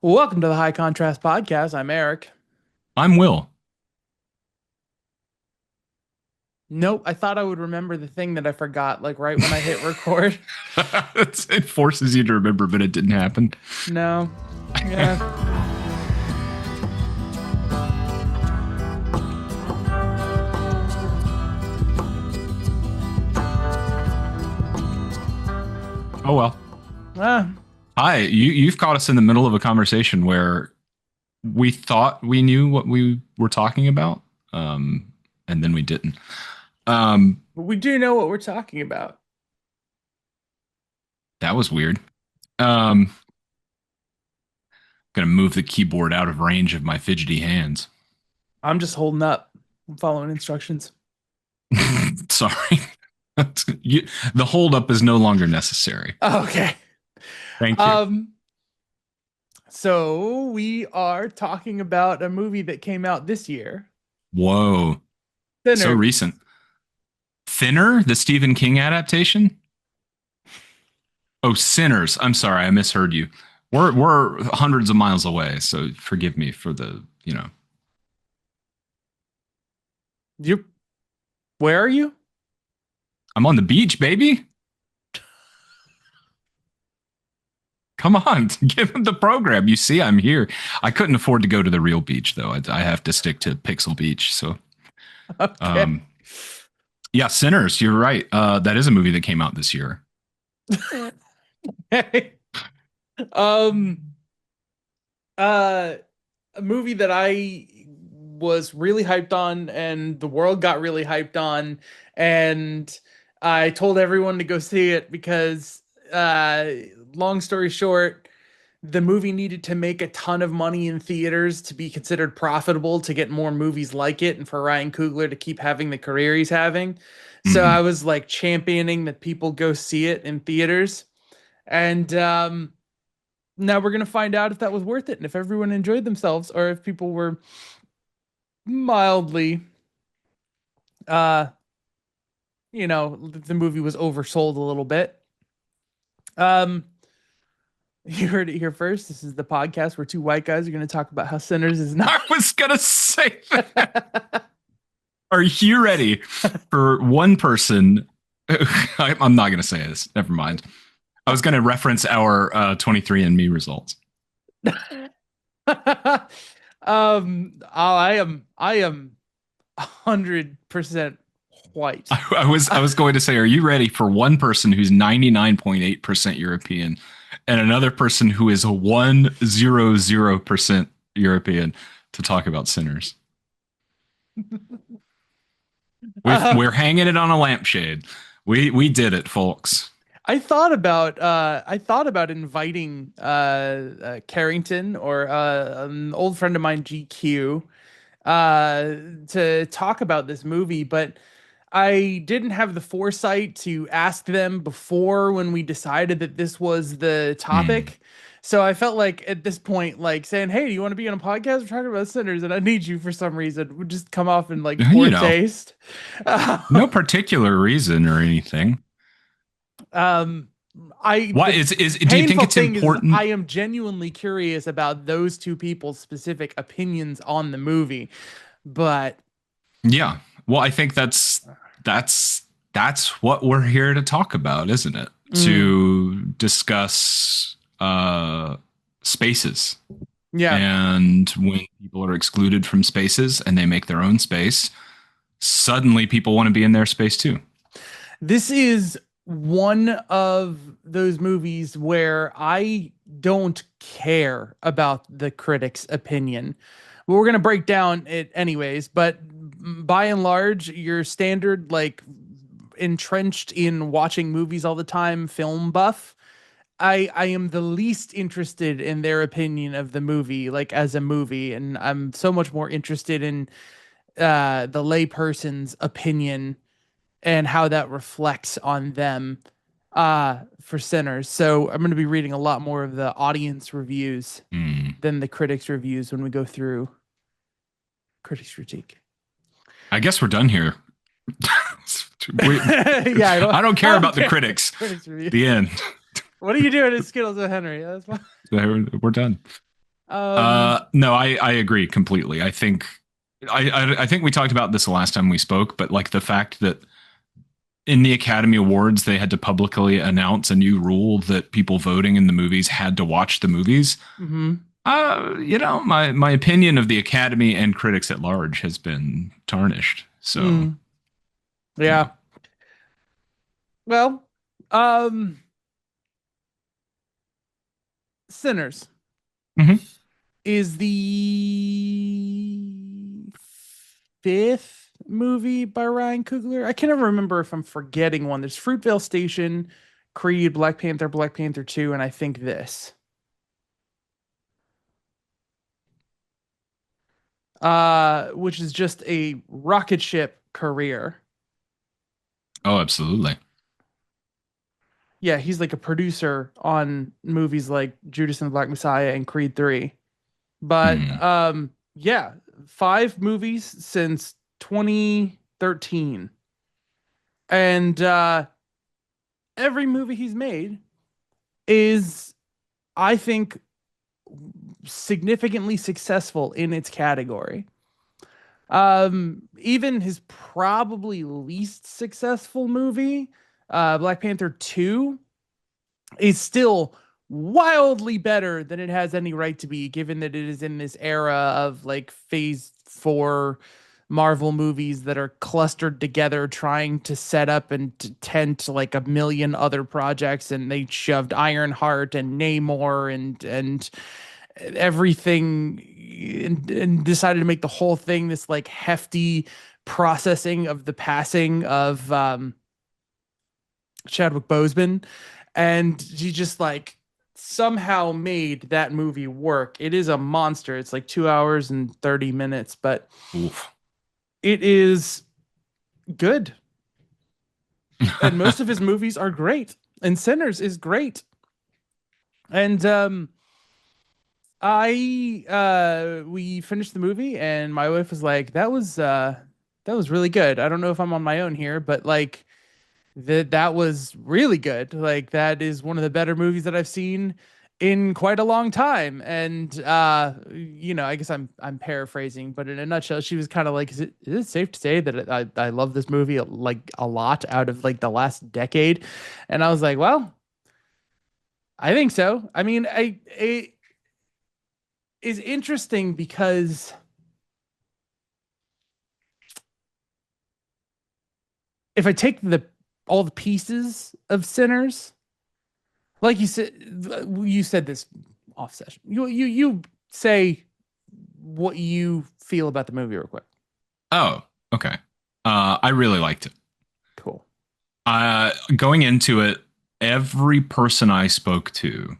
Welcome to the High Contrast Podcast. I'm Eric. I'm Will. Nope, I thought I would remember the thing that I forgot, like right when I hit record. It forces you to remember, but it didn't happen. No. Yeah. Oh well. Ah, Hi, you've caught us in the middle of a conversation where we thought we knew what we were talking about, and then we didn't. Um, but we do know what we're talking about. that was weird. Um, gonna move the keyboard out of range of my fidgety hands. I'm just holding up. I'm following instructions. Sorry. you, the holdup is no longer necessary. Okay. Thank you. Um, so we are talking about a movie that came out this year. Whoa, so Thinner. recent. Thinner, the Stephen King adaptation. Oh, Sinners. I'm sorry, I misheard you. We're hundreds of miles away, so forgive me for the. You where are you? I'm on the beach, baby. Come on, give him the program. You see, I'm here. I couldn't afford to go to the real beach though. I have to stick to Pixel Beach. So, Okay. um, yeah, Sinners. You're right. That is a movie that came out this year. Um uh a movie that I was really hyped on and the world got really hyped on, and I told everyone to go see it because uh long story short, the movie needed to make a ton of money in theaters to be considered profitable to get more movies like it and for Ryan Coogler to keep having the career he's having. So I Hmm. was like championing that people go see it in theaters. And now we're gonna find out if that was worth it and if everyone enjoyed themselves or if people were mildly uh the movie was oversold a little bit. Um you heard it here first. This is the podcast where two white guys are going to talk about how Sinners is not. I was gonna say that. Are you ready for one person? I'm not gonna say this. Never mind. I was gonna reference our 23andMe results. I am 100% white. I was going to say, are you ready for one person who's 99.8% European and another person who is 100% European to talk about Sinners? We're Um, hanging it on a lampshade. We did it, folks. I thought about inviting Carrington or an old friend of mine, GQ, to talk about this movie, but I didn't have the foresight to ask them before when we decided that this was the Hmm. topic. So I felt like at this point, like saying, "Hey, do you want to be on a podcast? We're talking about sinners, and I need you for some reason," would just come off in like poor You know, taste. no particular reason or anything. Um, Why the is do you think painful it's thing is important? I am genuinely curious about those two people's specific opinions on the movie, but Yeah. Well, I think that's that's what we're here to talk about, isn't it? mm, To discuss spaces. yeah, And when people are excluded from spaces and they make their own space, suddenly people want to be in their space too. this is one of those movies where I don't care about the critic's opinion. Well, we're gonna break down it anyways, but by and large, your standard like entrenched in watching movies all the time film buff. I am the least interested in their opinion of the movie, like as a movie, and I'm so much more interested in the layperson's opinion and how that reflects on them for Sinners. So I'm going to be reading a lot more of the audience reviews Hmm. than the critics reviews when we go through critics critique. I guess we're done here. we, Yeah, I don't I care don't about the care. critics. Critics reviews. The end. What are you doing at Skittles with Henry? That's fine. We're done. No, I agree completely. I think we talked about this the last time we spoke, but like the fact that in the Academy Awards they had to publicly announce a new rule that people voting in the movies had to watch the movies. Mhm. My opinion of the Academy and critics at large has been tarnished. So, Mm. you know. Yeah. Well, um, Sinners Mhm. is the fifth movie by Ryan Coogler. I can never remember if I'm forgetting one. There's Fruitvale Station, Creed, Black Panther 2, and I think this. Which is just a rocket ship career. Oh, absolutely. Yeah, he's like a producer on movies like Judas and the Black Messiah and Creed 3. But Hmm. yeah, five movies since 2013. And every movie he's made is, I think, significantly successful in its category. Even his probably least successful movie, Black Panther 2, is still wildly better than it has any right to be, given that it is in this era of like phase four Marvel movies that are clustered together trying to set up and to tent like a million other projects, and they shoved Ironheart and Namor and everything, and decided to make the whole thing this like hefty processing of the passing of Chadwick Boseman, and she just like somehow made that movie work. It is a monster. It's like 2 hours and 30 minutes, but Oof. it is good. And most of his movies are great. And Sinners is great. And I we finished the movie and my wife was like, that was really good. I don't know if I'm on my own here, but like that was really good. Like that is one of the better movies that I've seen in quite a long time. And I guess I'm paraphrasing, but in a nutshell, she was kind of like, is it safe to say that I love this movie like a lot out of like the last decade? And I was like, well, I think so. I mean, it is interesting because if I take the all the pieces of Sinners, like you said this off session. You say what you feel about the movie real quick. Oh, okay. I really liked it. Cool. Going into it, every person I spoke to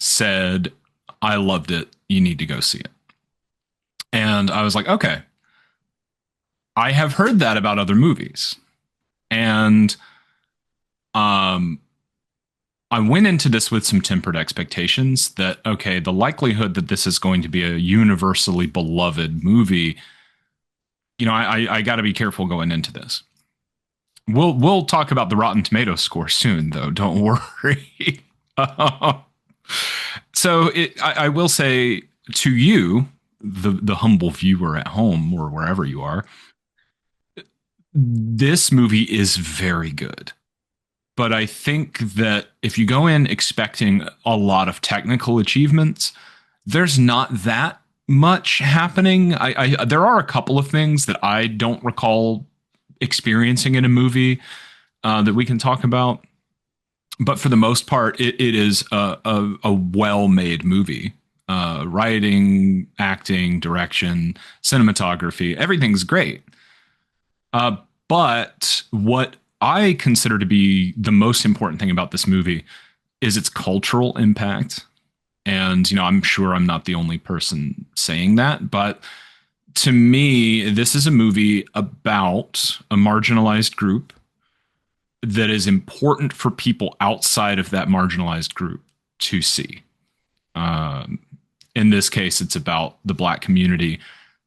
said, I loved it. You need to go see it. And I was like, okay, I have heard that about other movies. And um, I went into this with some tempered expectations that, okay, the likelihood that this is going to be a universally beloved movie, I got to be careful going into this. We'll talk about the Rotten Tomato score soon, though. Don't worry. I will say to you, the humble viewer at home or wherever you are, this movie is very good. But I think that if you go in expecting a lot of technical achievements, there's not that much happening. There are a couple of things that I don't recall experiencing in a movie that we can talk about, but for the most part, it is a well-made movie. Writing, acting, direction, cinematography, everything's great. Uh, but what I consider to be the most important thing about this movie is its cultural impact. And, I'm sure I'm not the only person saying that, but to me, this is a movie about a marginalized group that is important for people outside of that marginalized group to see. Um, in this case, it's about the Black community,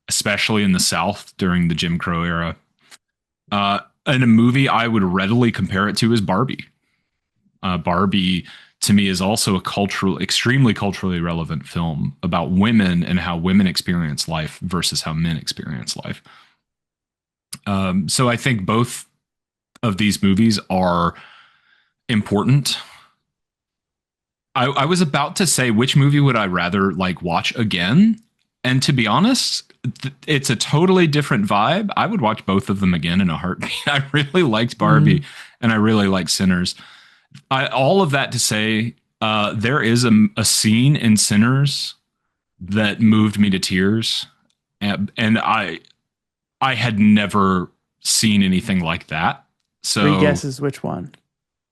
especially in the South during the Jim Crow era. In a movie, I would readily compare it to is Barbie. Barbie to me is also a extremely culturally relevant film about women and how women experience life versus how men experience life. So I think both of these movies are important. I was about to say, which movie would I rather like watch again? And to be honest, it's a totally different vibe. I would watch both of them again in a heartbeat. I really liked Barbie, and I really like Sinners. All of that to say, there is a scene in Sinners that moved me to tears, and I had never seen anything like that. Three So, guesses which one?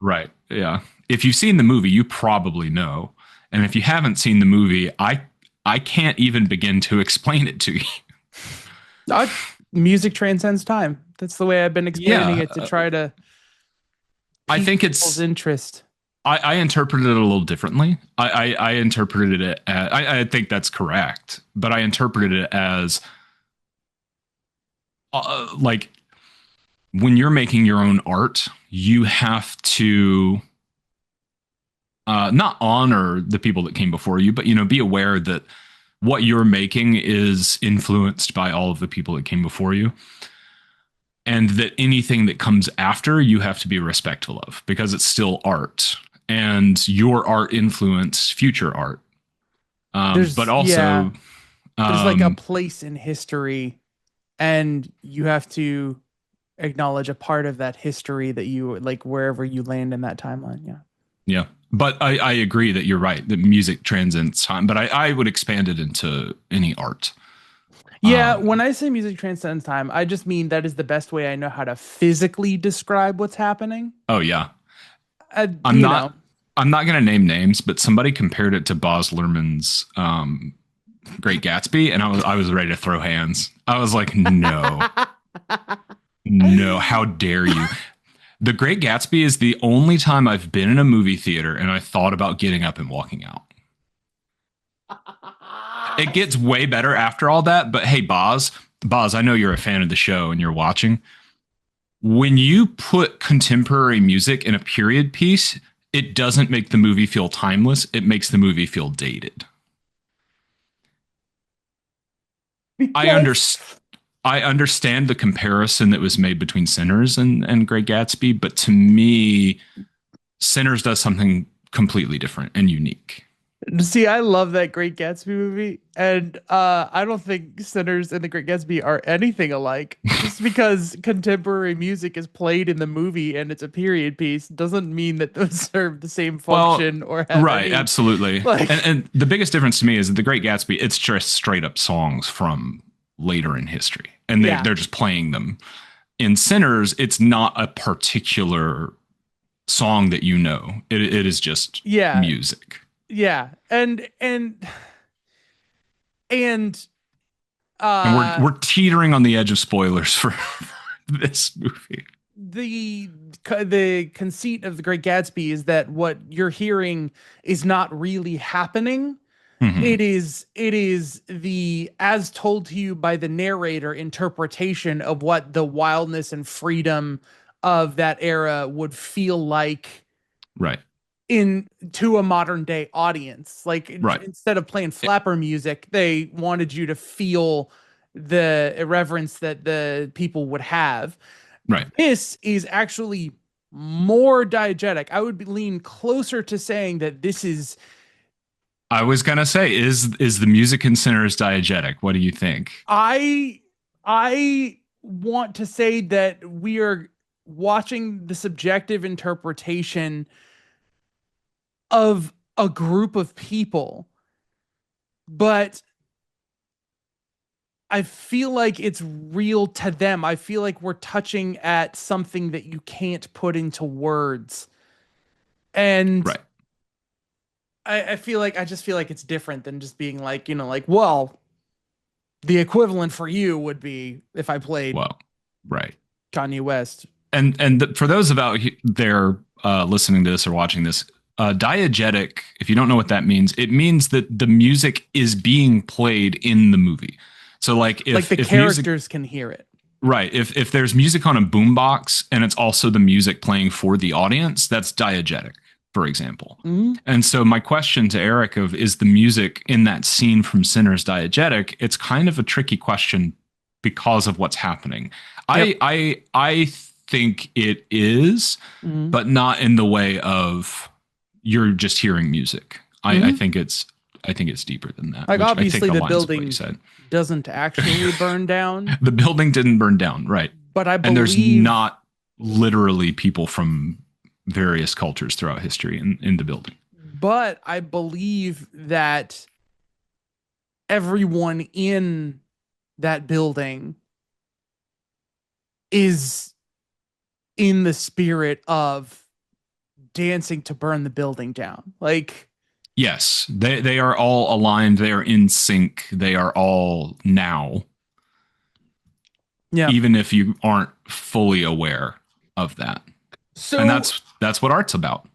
right, yeah. If you've seen the movie, you probably know. And if you haven't seen the movie, I can't even begin to explain it to you. Uh, Music transcends time. That's the way I've been explaining Yeah, it to try to I pique think people's interest. I interpreted it a little differently. I interpreted it as, I think that's correct, but I interpreted it as like when you're making your own art, you have to not honor the people that came before you, but be aware that what you're making is influenced by all of the people that came before you, and that anything that comes after you have to be respectful of because it's still art, and your art influence future art. But Yeah, also, there's like a um, place in history, and you have to acknowledge a part of that history that you like wherever you land in that timeline. Yeah. yeah. But I agree that you're right, that music transcends time, but I would expand it into any art. Yeah, Um, when I say music transcends time, I just mean that is the best way I know how to physically describe what's happening. oh yeah, Uh, I'm you know, not I'm not going to name names, but somebody compared it to Baz Luhrmann's Great Gatsby, and I was ready to throw hands. I was like, no, no, how dare you? The Great Gatsby is the only time I've been in a movie theater and I thought about getting up and walking out. It gets way better after all that, but hey, Boz, I know you're a fan of the show and you're watching. When you put contemporary music in a period piece, it doesn't make the movie feel timeless. It makes the movie feel dated. I because understand. I understand the comparison that was made between Sinners and Great Gatsby, but to me, Sinners does something completely different and unique. see, I love that Great Gatsby movie, and I don't think Sinners and the Great Gatsby are anything alike. Just because contemporary music is played in the movie and it's a period piece doesn't mean that those serve the same Well, function or have right, any absolutely. And, like. and the biggest difference to me is that The Great Gatsby, it's just straight up songs from later in history, and Yeah, they're just playing them. In Sinners, it's not a particular song that you know. It is just yeah, music. yeah, and And we're uh we're teetering on the edge of spoilers for this movie. the conceit of the Great Gatsby is that what you're hearing is not really happening. Mm-hmm. It is the as told to you by the narrator interpretation of what the wildness and freedom of that era would feel like Right. in to a modern day audience. Like Right. instead of playing It- flapper music, they wanted you to feel the irreverence that the people would have. right. This is actually more diegetic. I would lean closer to saying that this is I was gonna say, is the music in Sinners diegetic? What do you think? I I want to say that we are watching the subjective interpretation of a group of people, but I feel like it's real to them. I feel like we're touching at something that you can't put into words. And Right. I feel like I just feel like it's different than just being like, like, well, the equivalent for you would be if I played Well, right. Kanye West. And for those about there listening to this or watching this, diegetic, if you don't know what that means, it means that the music is being played in the movie. So like Like the if music, characters can hear it. right, if there's music on a boombox and it's also the music playing for the audience, that's diegetic. for example. Mhm. And so my question to Eric of is the music in that scene from Sinners diegetic? It's kind of a tricky question because of what's happening. Yep. I think it is, Mhm. but not in the way of you're just hearing music. I Mhm. think it's deeper than that, Like which I obviously think the aligns with what you building said. doesn't actually burn down, The building didn't burn down, right? but I And there's believe not literally people from various cultures throughout history in the building. that everyone in that building is in the spirit of dancing to burn the building down. Like, Yes, they are all aligned. They are in sync. They are all now, yeah. even if you aren't fully aware of that. And So, that's what art's about.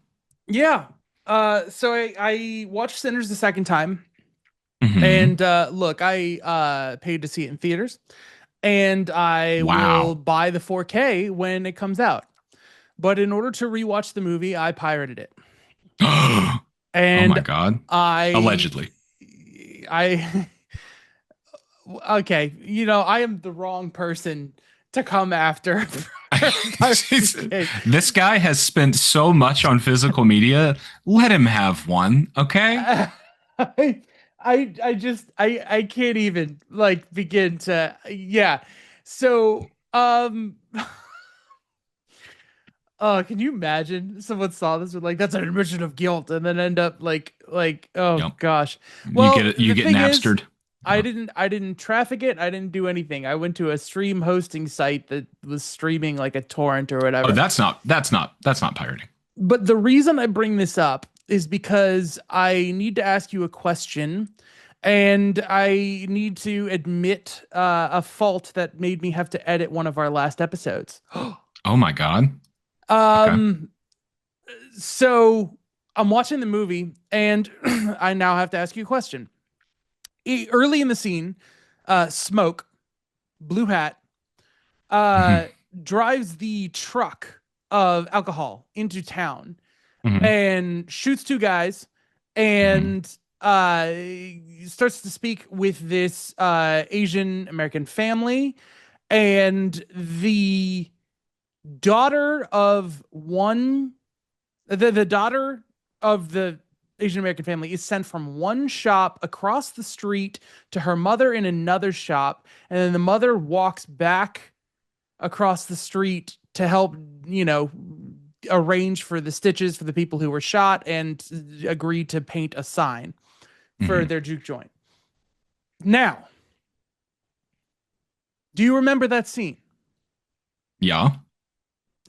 yeah. So I watched Sinners the second time. Hmm. And look, I paid to see it in theaters, and I will Wow. buy the 4K when it comes out. But in order to rewatch the movie, I pirated it. Oh And my God. I Allegedly. I okay, I am the wrong person to come after piracy game. This guy has spent so much on physical media. Let him have one, okay? I I can't even like begin to yeah. So can you imagine someone saw this with like that's an admission of guilt and then end up like oh Yep. gosh. You get Well, it. You the get thing is Napstered. Yeah. I didn't traffic it. I didn't do anything. I went to a stream hosting site that was streaming like a torrent or Oh, whatever. that's not pirating. But the reason I bring this up is because I need to ask you a question and I need to admit a fault that made me have to edit one of our last episodes. Oh my God. Okay. um, so I'm watching the movie and I now have to ask you a question. Early in the scene, Smoke, blue hat, Hmm. uh, drives the truck of alcohol into town Hmm. and shoots two guys Hmm. and starts to speak with this Asian American family and the daughter of one the daughter of the Asian American family is sent from one shop across the street to her mother in another shop and then the mother walks back across the street to help, arrange for the stitches for the people who were shot and agree to paint a sign for Hmm. their juke joint. Now, do you remember that scene? Yeah.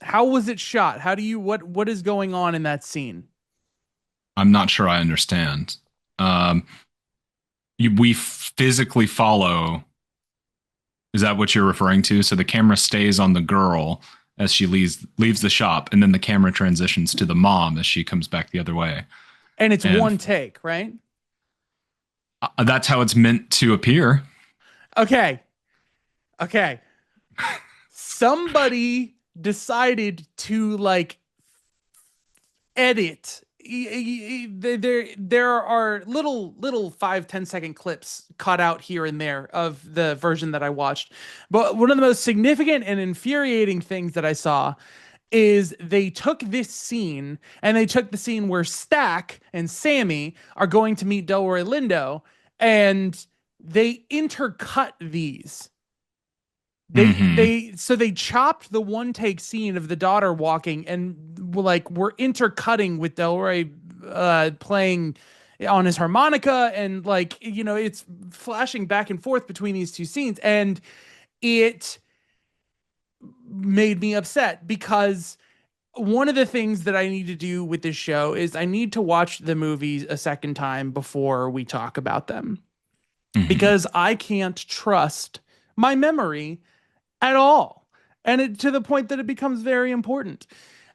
How was it shot? How do you what is going on in that scene? I'm not sure I understand. Um, we physically follow. Is that what you're referring to? So the camera stays on the girl as she leaves the shop, and then the camera transitions to the mom as she comes back the other way. And it's And one take, right? that's how it's meant to appear. Okay. Okay. Somebody decided to like edit there are little 5-10 second clips cut out here and there of the version that I watched, but one of the most significant and infuriating things that I saw is they took this scene and they took the scene where Stack and Sammy are going to meet Delroy Lindo and they intercut these. Hmm. They chopped the one take scene of the daughter walking and like we're intercutting with Delroy playing on his harmonica and like it's flashing back and forth between these two scenes and it made me upset because one of the things that I need to do with this show is I need to watch the movies a second time before we talk about them Hmm. because I can't trust my memory at all. And to the point that it becomes very important.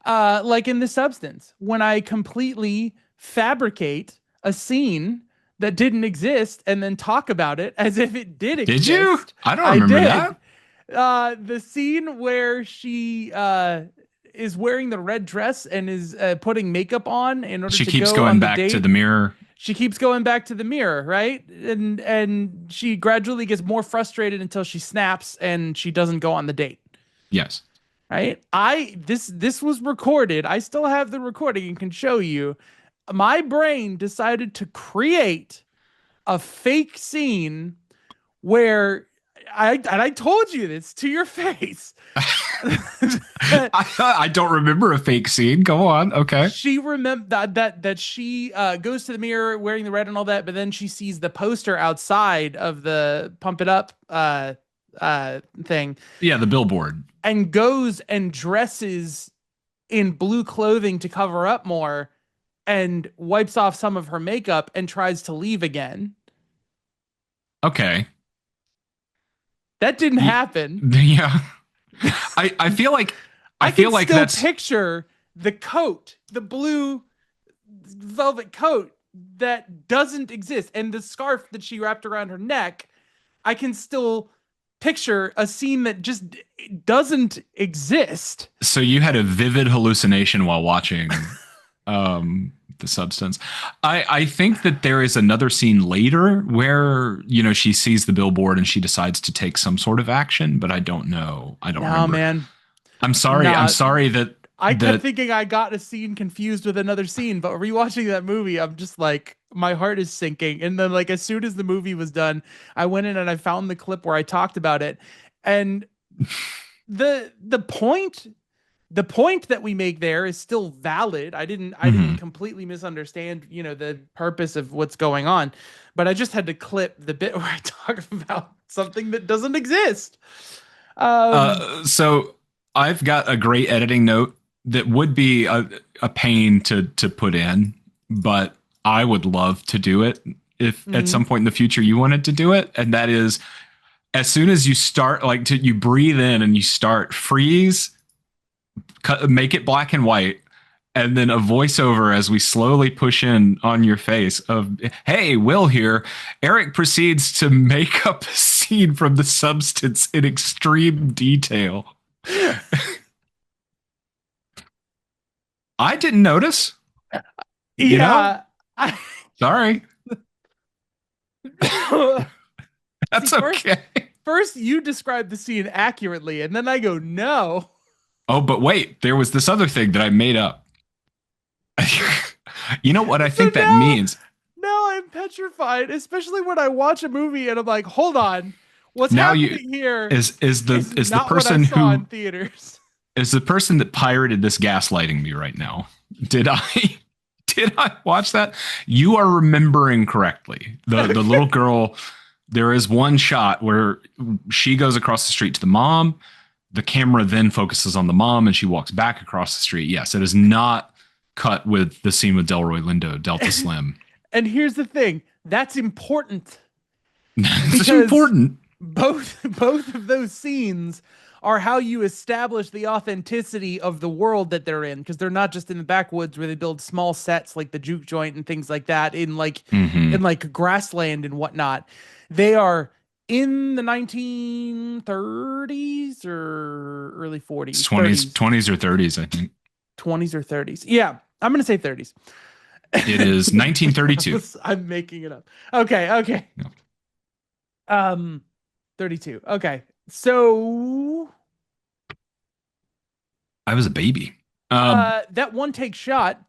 Like in The Substance, when I completely fabricate a scene that didn't exist and then talk about it as if it did Did you? exist. I don't I remember did. that. The scene where she is wearing the red dress and is putting makeup on in order She to keeps go going on the back to the date. mirror. She keeps going back to the mirror, right? And she gradually gets more frustrated until she snaps and she doesn't go on the date. Yes. Right? This was recorded. I still have the recording and can show you. My brain decided to create a fake scene where I told you this to your face. I don't remember a fake scene. Go on. Okay. She remember that she goes to the mirror wearing the red and all that, but then she sees the poster outside of the Pump It Up thing Yeah, the billboard. and goes and dresses in blue clothing to cover up more and wipes off some of her makeup and tries to leave again. Okay. That didn't Y- happen. Yeah. I feel like I I feel can like still that's picture the coat, the blue velvet coat that doesn't exist, and the scarf that she wrapped around her neck. I can still picture a scene that just doesn't exist. so you had a vivid hallucination while watching the substance. I think that there is another scene later where, she sees the billboard and she decides to take some sort of action, but I don't know. I don't No, remember. man. I'm sorry. I'm Not. sorry that I kept that thinking I got a scene confused with another scene, but rewatching that movie, I'm just like, my heart is sinking. And then, like, as soon as the movie was done, I went in and I found the clip where I talked about it. And the point, the point that we make there is still valid. I didn't Mhm. completely misunderstand, the purpose of what's going on, but I just had to clip the bit where I talk about something that doesn't exist. Um, So I've got a great editing note that would be a pain to put in, but I would love to do it if at some mm, point in the future you wanted to do it. And that is, as soon as you start, you breathe in and you start, freeze, make it black and white, and then a voiceover as we slowly push in on your face of, "Hey, Will here." Eric proceeds to make up a scene from the substance in extreme detail. I didn't notice. You know, yeah. I, sorry. See, That's first, okay. first you describe the scene accurately, and then I go, no. Oh, but wait, there was this other thing that I made up. You know what I So think that now, means? now I'm petrified, especially when I watch a movie and I'm like, hold on, what's Now you happening here is is the not what I person saw who in theaters. is the person that pirated this gaslighting me right now. Did I did I watch that? You are remembering correctly. The Okay. little girl, there is one shot where she goes across the street to the mom. The camera then focuses on the mom and she walks back across the street. Yes, it is not cut with the scene with Delroy Lindo, Delta Slim. And here's the thing, that's important It's because important. both of those scenes are how you establish the authenticity of the world that they're in, because they're not just in the backwoods where they build small sets like the juke joint and things like that in like Mm-hmm. grassland and whatnot. They are in the 1930s or early It's 40s, 20s, 30s, 20s or 30s, I think. 20s or 30s. Yeah, I'm gonna say 30s. It is 1932. I'm making it up. Okay, okay. No, 32. Okay. So I was a baby. Um, that one take shot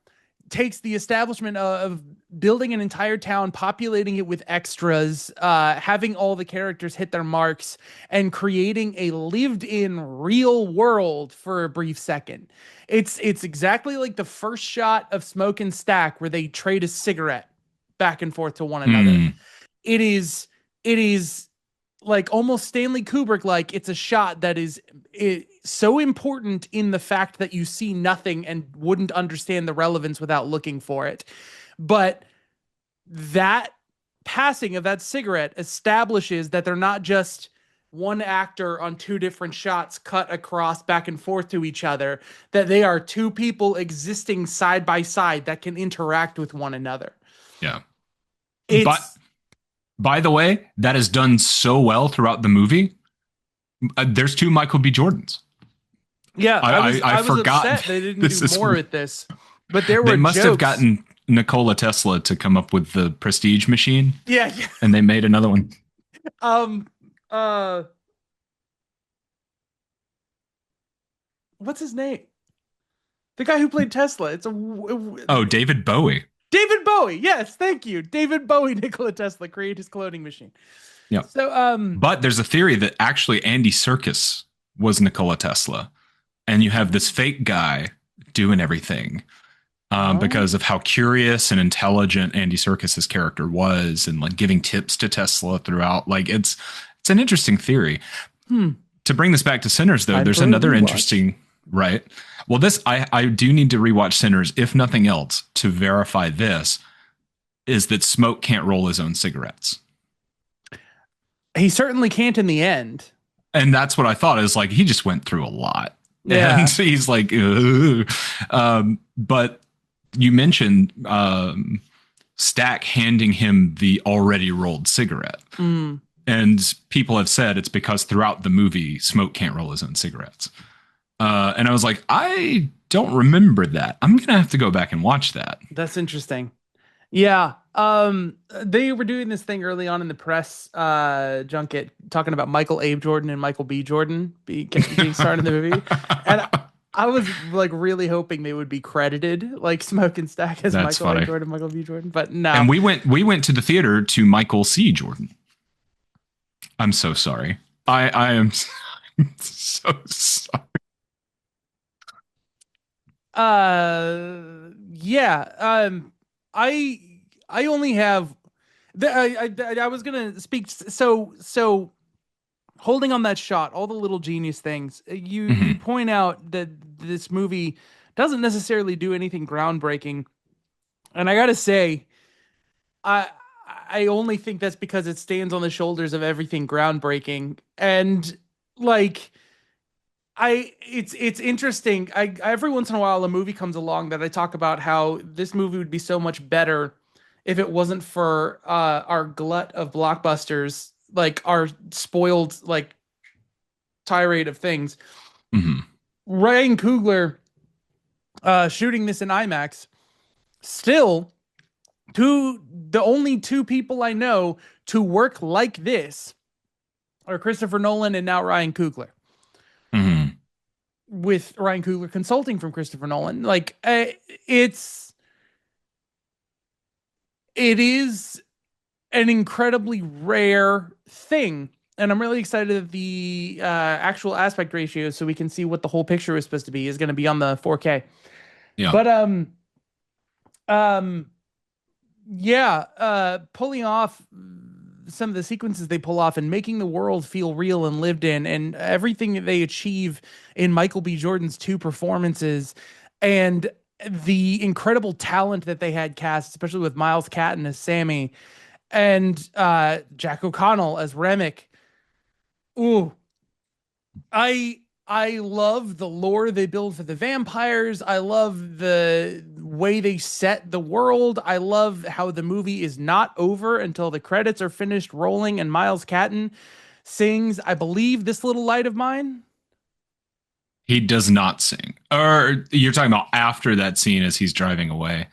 takes the establishment of building an entire town, populating it with extras, having all the characters hit their marks, and creating a lived-in real world for a brief second. It's exactly like the first shot of Smoke and Stack where they trade a cigarette back and forth to one another. mm, It is like almost Stanley Kubrick like. It's a shot that is so important in the fact that you see nothing and wouldn't understand the relevance without looking for it. But that passing of that cigarette establishes that they're not just one actor on two different shots cut across back and forth to each other, that they are two people existing side by side that can interact with one another. yeah. But It's by the way, that is done so well throughout the movie. There's two Michael B. Jordans. Yeah, I was I I was forgot upset they didn't do this is more with this, but there they were must have jokes. gotten Nikola Tesla to come up with the prestige machine, Yeah, yeah. and they made another one. Um, uh, what's his name? The guy who played Tesla. Oh, David Bowie. David Bowie. Yes, thank you, David Bowie. Nikola Tesla created his cloning machine. Yeah. So, But there's a theory that actually Andy Serkis was Nikola Tesla, and you have this fake guy doing everything oh, because of how curious and intelligent Andy Serkis's character was, and like giving tips to Tesla throughout. Like it's an interesting theory. hmm, To bring this back to Sinners, though, time there's for a another rewatch. interesting right. Well, this I do need to rewatch Sinners, if nothing else, to verify this is that Smoke can't roll his own cigarettes. He certainly can't in the end. And that's what I thought is like he just went through a lot. And Yeah. he's like, ugh. But you mentioned Stack handing him the already rolled cigarette. Mm. And people have said it's because throughout the movie, Smoke can't roll his own cigarettes. And I was like, I don't remember that. I'm going to have to go back and watch that. That's interesting. Yeah. They were doing this thing early on in the press junket talking about Michael A. Jordan and Michael B. Jordan being starred in the movie. And I was like really hoping they would be credited like Smoke and Stack as That's Michael A. funny. Jordan, Michael B. Jordan, but no. And we went to the theater to Michael C. Jordan. I'm so sorry. I am so sorry. Yeah. I I only have I was gonna speak so holding on that shot, all the little genius things. You Mhm. point out that this movie doesn't necessarily do anything groundbreaking, and I gotta say, I I only think that's because it stands on the shoulders of everything groundbreaking, and like it's interesting. I every once in a while a movie comes along that I talk about how this movie would be so much better if it wasn't for our glut of blockbusters, like our spoiled like tirade of things. Mhm. Ryan Coogler shooting this in IMAX, still the only two people I know to work like this are Christopher Nolan and now Ryan Coogler. Mhm. With Ryan Coogler consulting from Christopher Nolan, like it's it is an incredibly rare thing. And I'm really excited that the actual aspect ratio, so we can see what the whole picture is supposed to be, is going to be on the 4K. Yeah. But um, yeah, pulling off some of the sequences they pull off and making the world feel real and lived in, and everything that they achieve in Michael B. Jordan's two performances, and the incredible talent that they had cast, especially with Miles Catton as Sammy and Jack O'Connell as Remick. Ooh, I love the lore they build for the vampires. I love the way they set the world. I love how the movie is not over until the credits are finished rolling and Miles Catton sings, I believe, This Little Light of Mine. He does not sing. Or you're talking about after that scene as he's driving away.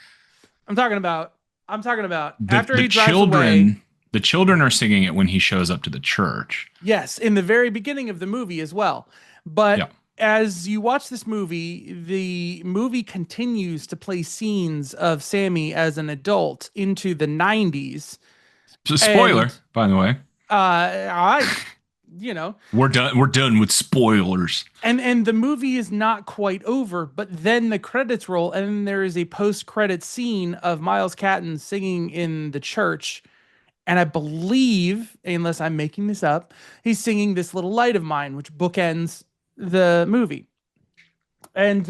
I'm talking about I'm talking about The after the he drives away. children are singing it when he shows up to the church. Yes, in the very beginning of the movie as well. But Yeah. as you watch this movie, the movie continues to play scenes of Sammy as an adult into the 90s. So spoiler, And by the way. I you know, We're done with spoilers. and the movie is not quite over, but then the credits roll and then there is a post-credit scene of Miles Catton singing in the church. And I believe, unless I'm making this up, he's singing This Little Light of Mine, which bookends the movie. And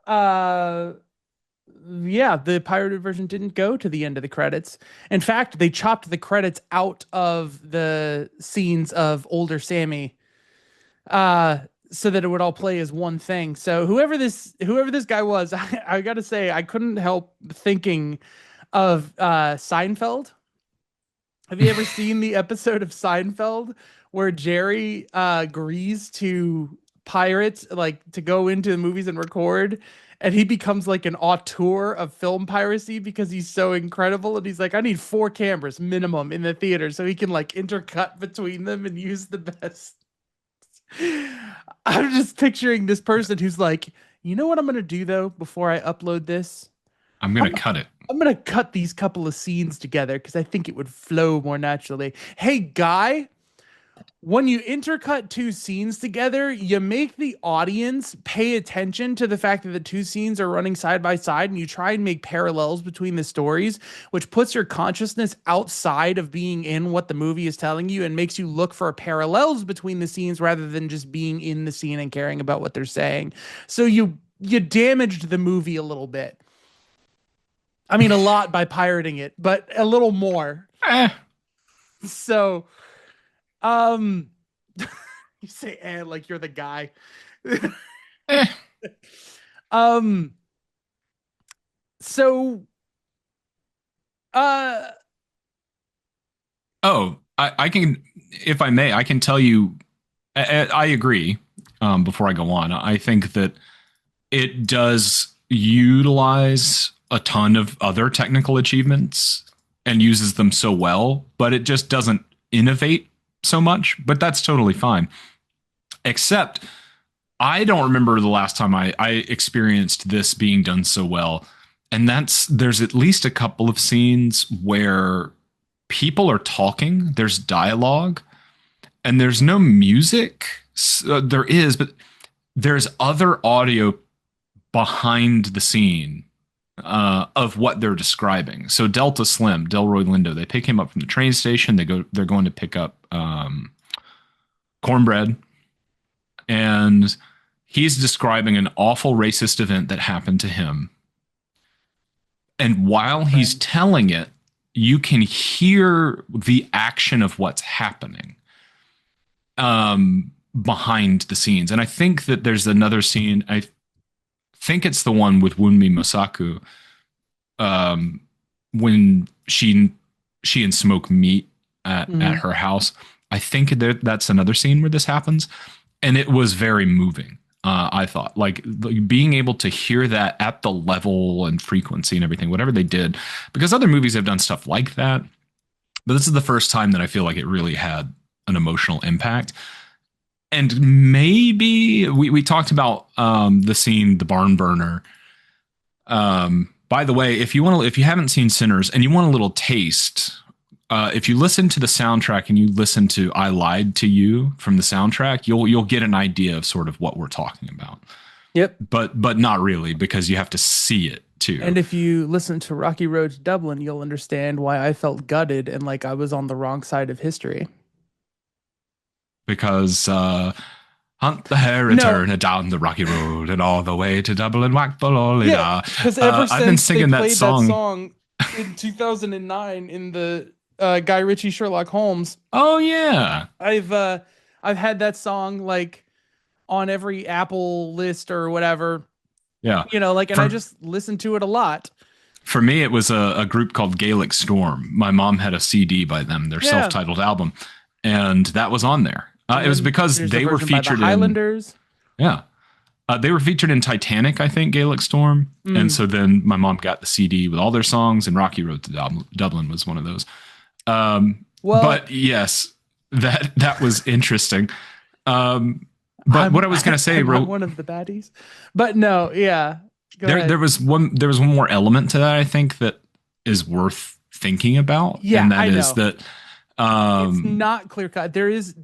uh yeah, the pirated version didn't go to the end of the credits. In fact, they chopped the credits out of the scenes of older Sammy uh so that it would all play as one thing. So whoever this guy was, I got to say I couldn't help thinking of Seinfeld. Have you ever seen the episode of Seinfeld where Jerry agrees to pirates, like to go into the movies and record, and he becomes like an auteur of film piracy because he's so incredible, and he's like, I need 4 cameras minimum in the theater so he can like intercut between them and use the best. I'm just picturing this person who's like, you know what I'm gonna do though before I upload this? I'm gonna I'm cut it. I'm gonna cut these couple of scenes together because I think it would flow more naturally. Hey, guy, when you intercut 2 scenes together, you make the audience pay attention to the fact that the 2 scenes are running side by side, and you try and make parallels between the stories, which puts your consciousness outside of being in what the movie is telling you and makes you look for parallels between the scenes rather than just being in the scene and caring about what they're saying. So you damaged the movie a little bit. I mean, a lot by pirating it, but a little more. Eh, So, um, you say like you're the guy. eh. um, so, uh, Oh, I can, if I may, I can tell you. I agree. Before I go on, I think that it does utilize a ton of other technical achievements and uses them so well, but it just doesn't innovate so much. But that's totally fine. Except I don't remember the last time I experienced this being done so well. And there's at least a couple of scenes where people are talking, there's dialogue, and there's no music. There is, but there's other audio behind the scene of what they're describing. So Delta Slim, Delroy Lindo, they pick him up from the train station. They're going to pick up cornbread, and he's describing an awful racist event that happened to him. And while he's telling it, you can hear the action of what's happening behind the scenes. And I think that there's another scene. I think it's the one with Wunmi Mosaku, when she and Smoke meet at her house. I think that's another scene where this happens, and it was very moving. I thought like being able to hear that at the level and frequency and everything, whatever they did, because other movies have done stuff like that, but this is the first time that I feel like it really had an emotional impact. And maybe we talked about the scene, the barn burner. By the way, if you haven't seen Sinners and you want a little taste, if you listen to the soundtrack and you listen to "I Lied to You" from the soundtrack, you'll get an idea of sort of what we're talking about. Yep. But not really, because you have to see it too. And if you listen to Rocky Road to Dublin, you'll understand why I felt gutted and like I was on the wrong side of history. Because hunt the hare, return down the rocky road and all the way to Dublin, whack the Yeah, because ever since I've been singing they played that song in 2009 in the Guy Ritchie Sherlock Holmes, oh yeah, I've had that song like on every Apple list or whatever. yeah. Like, and I just listened to it a lot. For me, it was a group called Gaelic Storm. My mom had a CD by them, their self-titled album, and that was on there. It was because they were featured in Highlanders. They were featured in Titanic, I think, Gaelic Storm. And so then my mom got the CD with all their songs, and Rocky Road to Dublin was one of those. But yes, that was interesting. But what I was going to say, one of the baddies, but no, yeah. There was one more element to that, I think, that is worth thinking about. Yeah, and that is that it's not clear cut. There is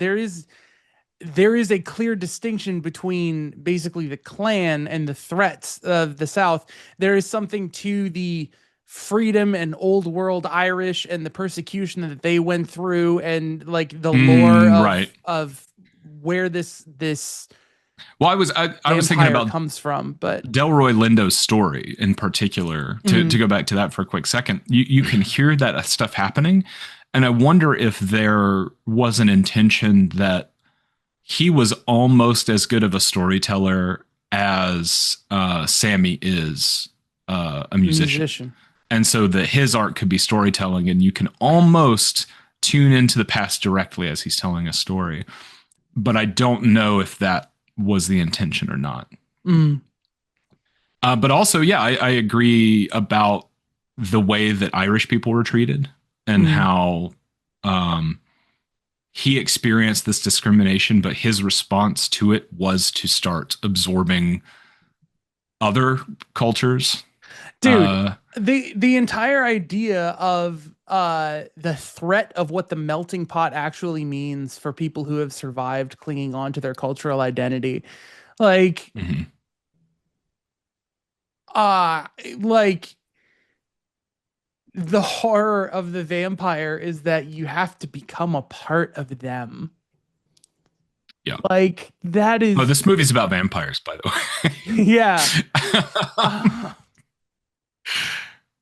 a clear distinction between basically the Klan and the threats of the South. There is something to the freedom and old world Irish and the persecution that they went through, and like the lore of where this well, I was thinking about comes from, but Delroy Lindo's story in particular. To go back to that for a quick second, you can hear that stuff happening, and I wonder if there was an intention that he was almost as good of a storyteller as Sammy is a musician. And so that his art could be storytelling, and you can almost tune into the past directly as he's telling a story. But I don't know if that was the intention or not. Mm. But also, yeah, I agree about the way that Irish people were treated and Mm. how um, he experienced this discrimination, but his response to it was to start absorbing other cultures. Dude, the entire idea of the threat of what the melting pot actually means for people who have survived clinging on to their cultural identity. Like Mhm. uh like the horror of the vampire is that you have to become a part of them. Yeah. Like that Oh, is this movie's about vampires, by the yeah. way. Uh,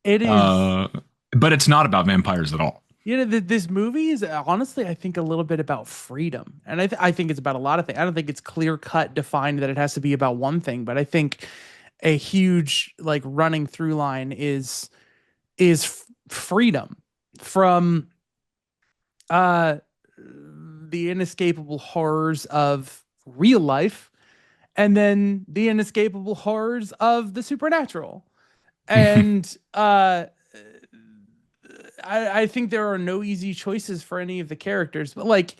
it is uh, but it's not about vampires at all. this movie is honestly, I think, a little bit about freedom, and I think it's about a lot of things. I don't think it's clear cut defined that it has to be about one thing, but I think a huge like running through line is freedom from uh the inescapable horrors of real life, and then the inescapable horrors of the supernatural. And I think there are no easy choices for any of the characters, but like,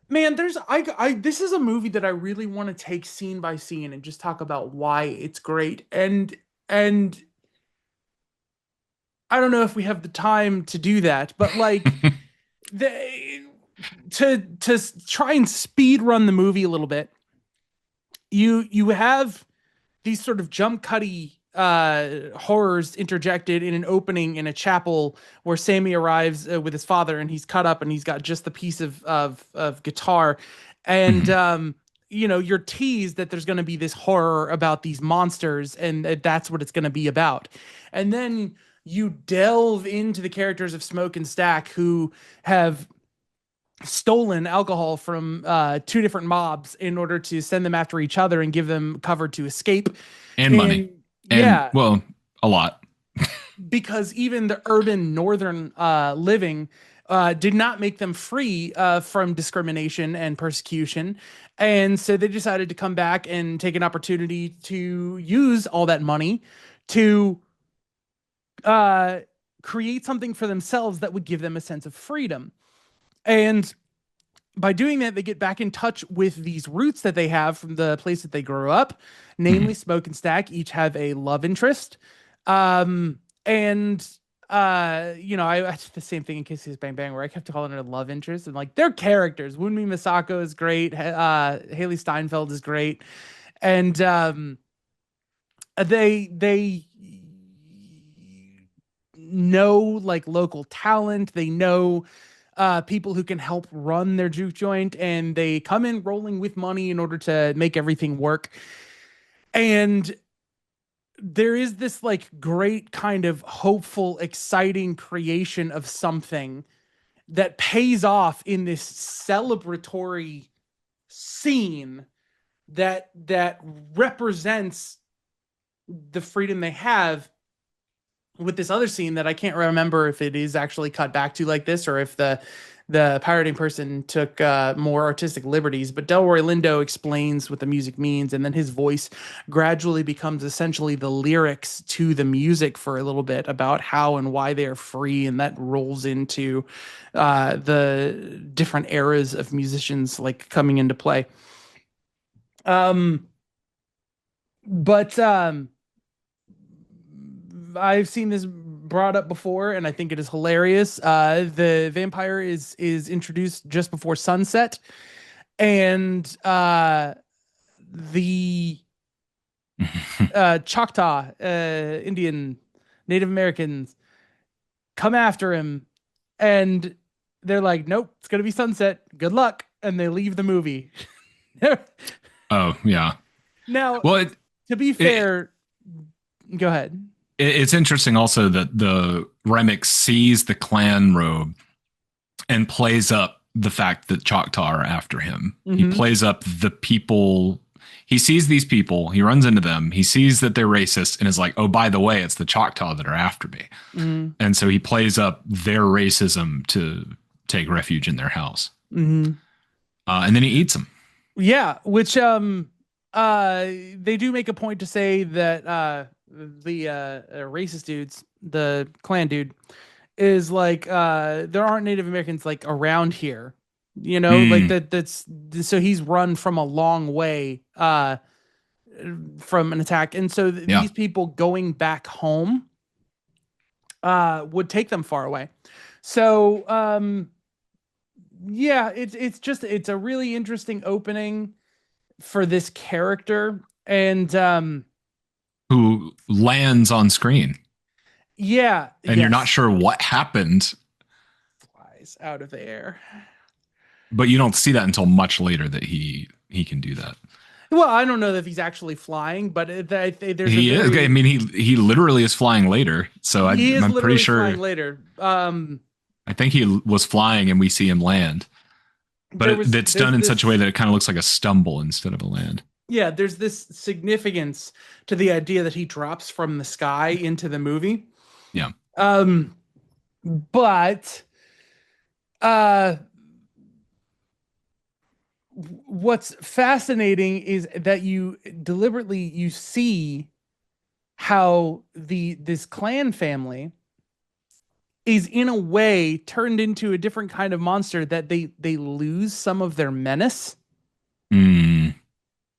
man, there's I this is a movie that I really want to take scene by scene and just talk about why it's great. And I don't know if we have the time to do that, but like the to try and speed run the movie a little bit, you have these sort of jump cutty horrors interjected in an opening in a chapel where Sammy arrives with his father, and he's cut up and he's got just the piece of guitar, and Mhm. you're teased that there's going to be this horror about these monsters, and that's what it's going to be about. And then you delve into the characters of Smoke and Stack, who have stolen alcohol from two different mobs in order to send them after each other and give them cover to escape. And money. And And, yeah, well, a lot. because even the urban northern living did not make them free from discrimination and persecution. And so they decided to come back and take an opportunity to use all that money to uh, create something for themselves that would give them a sense of freedom. And by doing that, they get back in touch with these roots that they have from the place that they grew up, namely Mhm. Smoke and Stack. Each have a love interest. And I did the same thing in Kisses Bang Bang, where I kept calling her love interest, and like, they're characters. Wunmi Misako is great. Haley Steinfeld is great. And they know like local talent. They know people who can help run their juke joint, and they come in rolling with money in order to make everything work. And there is this like great kind of hopeful, exciting creation of something that pays off in this celebratory scene that represents the freedom they have, with this other scene that I can't remember if it is actually cut back to like this, or if the pirating person took more artistic liberties. But Delroy Lindo explains what the music means, and then his voice gradually becomes essentially the lyrics to the music for a little bit about how and why they are free, and that rolls into the different eras of musicians like coming into play. Um, but I've seen this brought up before, and I think it is hilarious. The vampire is introduced just before sunset, and the Choctaw Indian Native Americans come after him, and they're like, "Nope, it's gonna be sunset. Good luck," and they leave the movie. Oh, yeah. Now, Well, to be it, fair, go ahead. it's interesting also that the Remix sees the clan robe and plays up the fact that Choctaw are after him. He Mm-hmm. plays up the people. He sees these people. He runs into them. He sees that they're racist and is like, oh, by the way, it's the Choctaw that are after me. Mm-hmm. And so he plays up their racism to take refuge in their house. Mm-hmm. And then he eats them. Yeah, which they do make a point to say that the racist dudes, the Klan dude, is like there aren't Native Americans like around here. You know, like Mm, that's so he's run from a long way from an attack. And so yeah. these people going back home would take them far away. So yeah, it's a really interesting opening for this character. And Who lands on screen. yeah, And you're not yes, sure what happened, flies out of the air. but you don't see that until much later that he can do that. Well, I don't know if he's actually flying, but there's a He is. I very mean, he literally is flying later. So he is I'm pretty literally sure. flying later. I think he was flying and we see him land, but it's There's done in such a way this that it kind of looks like a stumble instead of a land. yeah, there's this significance to the idea that he drops from the sky into the movie. Yeah. Um, but uh, what's fascinating is that you deliberately you see how this clan family is in a way turned into a different kind of monster that they lose some of their menace Mm.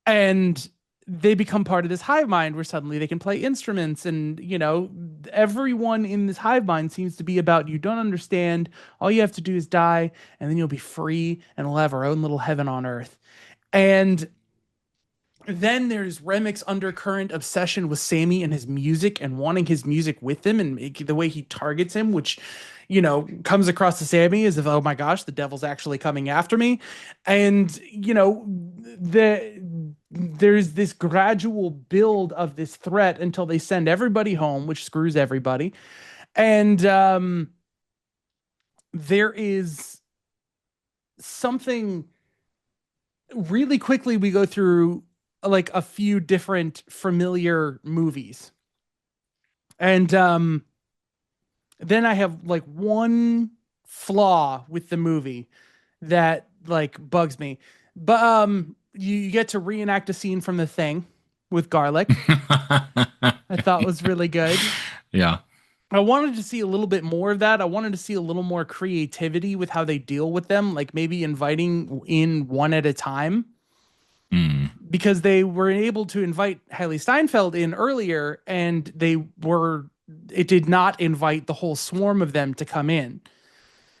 and they become part of this hive mind where suddenly they can play instruments and everyone in this hive mind seems to be about you don't understand, all you have to do is die and then you'll be free and we'll have our own little heaven on earth. And then there's Remic's undercurrent obsession with Sammy and his music and wanting his music with him and the way he targets him, which, comes across to Sammy as if, oh my gosh, the devil's actually coming after me. And, there's this gradual build of this threat until they send everybody home, which screws everybody. And there is something really quickly we go through like a few different familiar movies. And then I have like one flaw with the movie that like bugs me. But you get to reenact a scene from The Thing with garlic. I thought was really good. Yeah. I wanted to see a little bit more of that. I wanted to see a little more creativity with how they deal with them, like maybe inviting in one at a time Mm. because they were able to invite Haley Steinfeld in earlier and it did not invite the whole swarm of them to come in.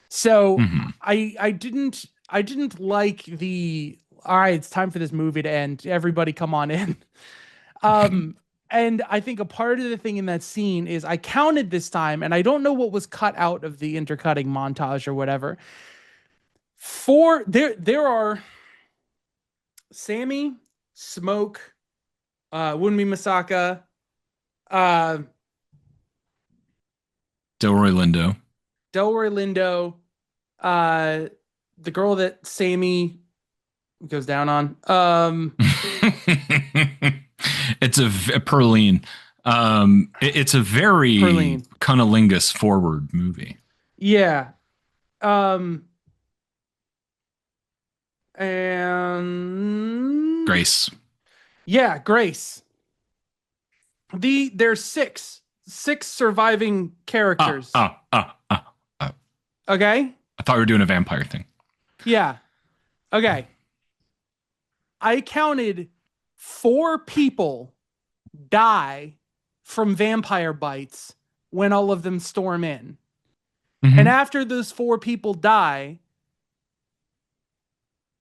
So Hmm. I didn't like the all right, it's time for this movie to end. Everybody come on in. Um and I think a part of the thing in that scene is I counted this time and I don't know what was cut out of the intercutting montage or whatever. There are Sammy, Smoke, Wunmi Masaka, uh, Delroy Lindo. Delroy Lindo, the girl that Sammy goes down on. It's a Perline. It's a very Perline. cunnilingus forward movie. Yeah. Um, and Grace. yeah, Grace. There's six surviving Ah, characters. ah, ah, ah, ah. Okay? I thought we were doing a vampire thing. Yeah. Okay. I counted 4 people die from vampire bites when all of them storm in. And Mm-hmm. after those 4 people die,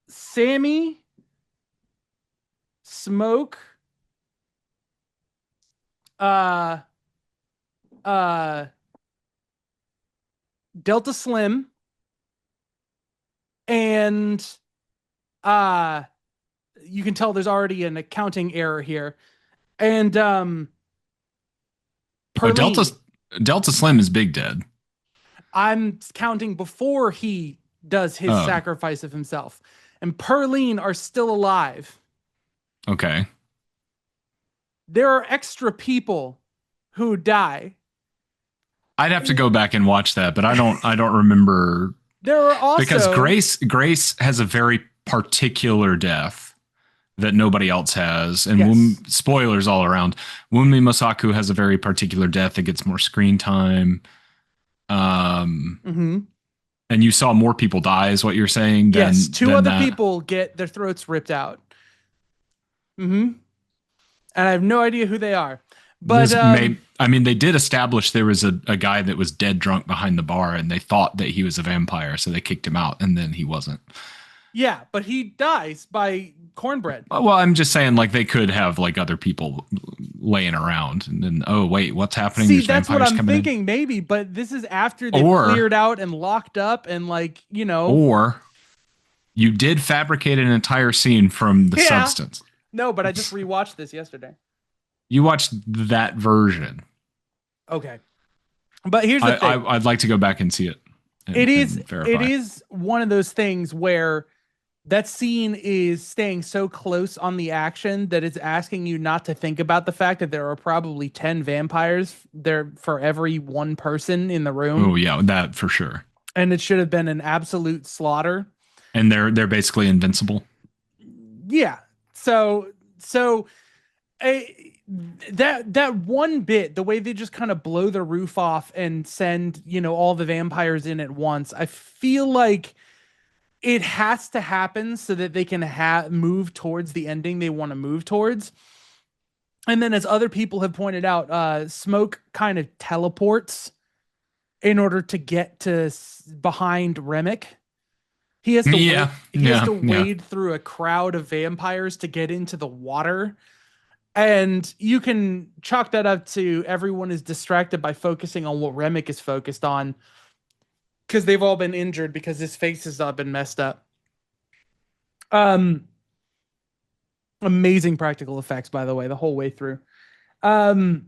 Sammy, Smoke, uh, uh, Delta Slim, and uh, you can tell there's already an accounting error here. And Oh, Delta Perline, Delta Slim is big dead. I'm counting before he does his Oh, sacrifice of himself. And Perline are still alive. okay. There are extra people who die. I'd have to go back and watch that, but I don't remember There are Because also Grace has a very particular death that nobody else has, and yes. spoilers all around. Wunmi Mosaku has a very particular death that gets more screen time. Hmm. And you saw more people die, is what you're saying, Yes, than two other that. people get their throats ripped out. Hmm. And I have no idea who they are. But This may, I mean, they did establish there was a guy that was dead drunk behind the bar, and they thought that he was a vampire, so they kicked him out, and then he wasn't. yeah, but he dies by cornbread. Well, I'm just saying, like, they could have like other people laying around, and then, oh wait, what's happening? See, There's that's what vampires I'm coming in. thinking, maybe, but this is after they've Or cleared out and locked up and like, or you did fabricate an entire scene from the yeah. substance. No, but I just rewatched this yesterday. You watched that version. Okay. But here's the thing. I'd like to go back and see it and It verify. is one of those things where that scene is staying so close on the action that it's asking you not to think about the fact that there are probably 10 vampires there for every one person in the room. Oh yeah, that for sure. And it should have been an absolute slaughter. And they're basically invincible. Yeah. So that one bit, the way they just kind of blow the roof off and send, all the vampires in at once, I feel like it has to happen so that they can move towards the ending they want to move towards. And then, as other people have pointed out, Smoke kind of teleports in order to get to behind Remick. He has to Yeah, he has to yeah. wade through a crowd of vampires to get into the water. And you can chalk that up to everyone is distracted by focusing on what Remick is focused on, because they've all been injured because his face has not been messed up. Um, Amazing practical effects, by the way, the whole way through. Um,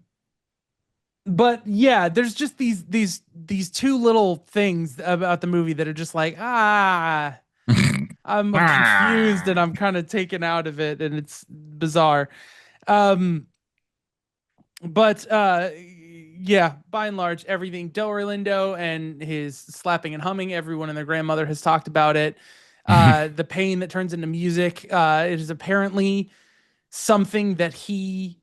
but yeah, there's just these two little things about the movie that are just like, I'm confused and I'm kind of taken out of it, and it's bizarre. Um, but yeah, by and large, everything Del Orlando and his slapping and humming, everyone and their grandmother has talked about it. The pain that turns into music, it is apparently something that he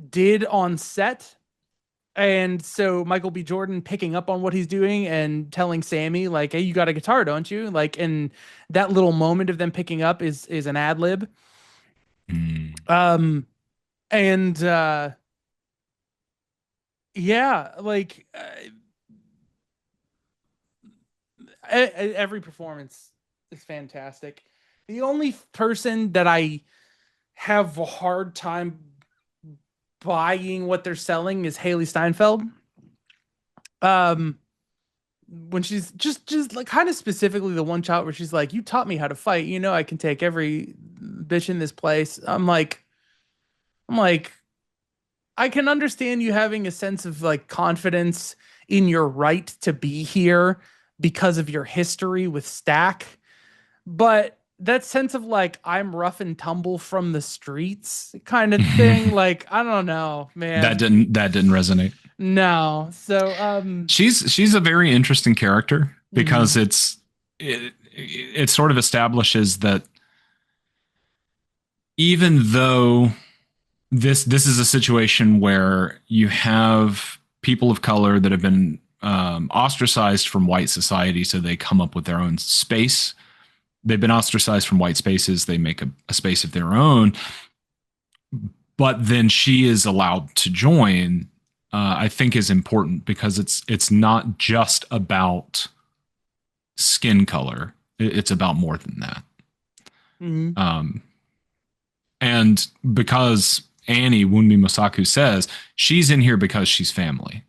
did on set. And so Michael B. Jordan picking up on what he's doing and telling Sammy, like, hey, you got a guitar, don't you? Like, and that little moment of them picking up is an ad lib. Um, and yeah, like every performance is fantastic. The only person that I have a hard time buying what they're selling is Haley Steinfeld. When she's just like kind of specifically the one shot where she's like, "You taught me how to fight. I can take every bitch in this place." I'm like, I can understand you having a sense of like confidence in your right to be here because of your history with Stack, but that sense of like I'm rough and tumble from the streets kind of thing, like I don't know, that man. didn't resonate. No. So She's a very interesting character because mhm. it sort of establishes that even though this is a situation where you have people of color that have been ostracized from white society, so they come up with their own space. They've been ostracized from white spaces. They make a space of their own. But then she is allowed to join. I think is important because it's not just about skin color. It's about more than that. Mhm. And because Annie Wunmi Mosaku says she's in here because she's family.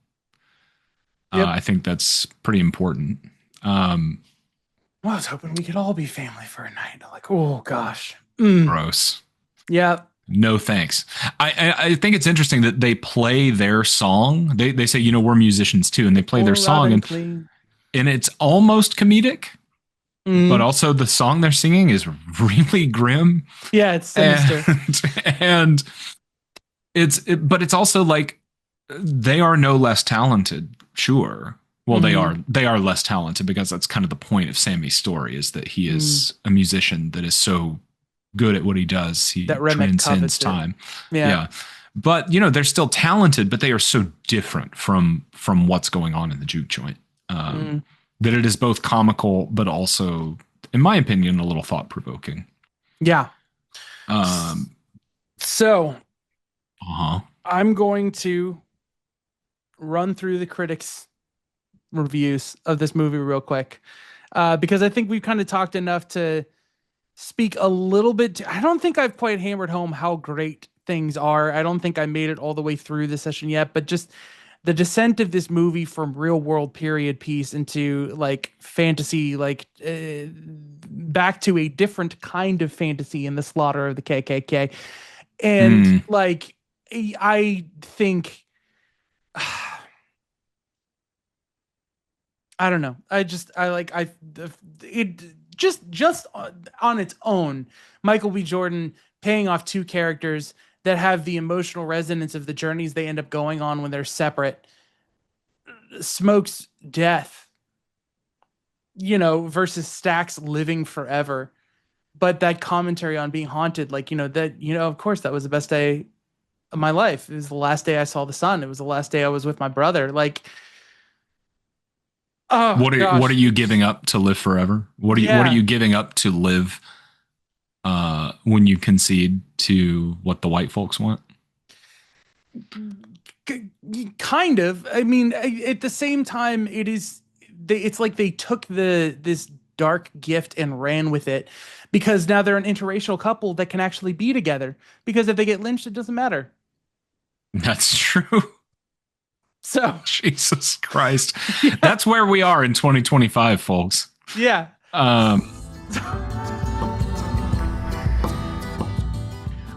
Yep. I think that's pretty important. Well, I was hoping we could all be family for a night. Like, oh gosh. Gross. Yeah. No thanks. I think it's interesting that they play their song. They say, we're musicians too, and they play their Pour out song, and and clean. it's almost comedic, but Mm. also the song they're singing is really grim. Yeah, it's sinister. And but it's also like they are no less talented, sure. Well, Hmm. they are less talented because that's kind of the point of Sammy's story is that he Mm. is a musician that is so good at what he does. That He Remick transcends covets it. time. Yeah. Yeah. But, they're still talented, but they are so different from what's going on in the juke joint. Um, Mm. that it is both comical but also, in my opinion, a little thought provoking. Yeah. S- Um, So uh-huh. I'm going to run through the critics' reviews of this movie real quick, because I think we've kind of talked enough to speak a little bit. I don't think I've quite hammered home how great things are. I don't think I made it all the way through the session yet, but just the descent of this movie from real world period piece into like fantasy, like back to a different kind of fantasy in the slaughter of the KKK. And Mm. like, I think, I don't know. I like, it just on its own, Michael B. Jordan paying off two characters that have the emotional resonance of the journeys they end up going on when they're separate. Smoke's death, versus Stack's living forever. But that commentary on being haunted, like, of course, that was the best day of my life. It was the last day I saw the sun. It was the last day I was with my brother. Like, oh What are gosh. you giving up to live forever? What are Yeah. you giving up to live when you concede to what the white folks want? Kind of. I mean, at the same time, it's like they took this dark gift and ran with it, because now they're an interracial couple that can actually be together, because if they get lynched, it doesn't matter. That's true. So, Jesus Christ. yeah. That's where we are in 2025, folks. Yeah. Um,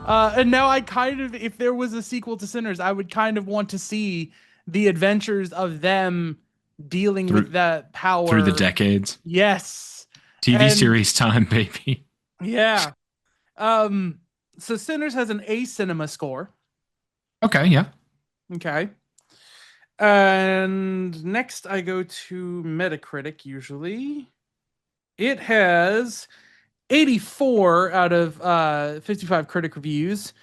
And now I kind of, if there was a sequel to Sinners, I would kind of want to see the adventures of them dealing with through that through the power. decades. Yes. TV And series time, baby. yeah. Um, so Sinners has an A cinema score. Okay, yeah. Okay. And next I go to Metacritic usually. It has 84 out of 55 critic reviews,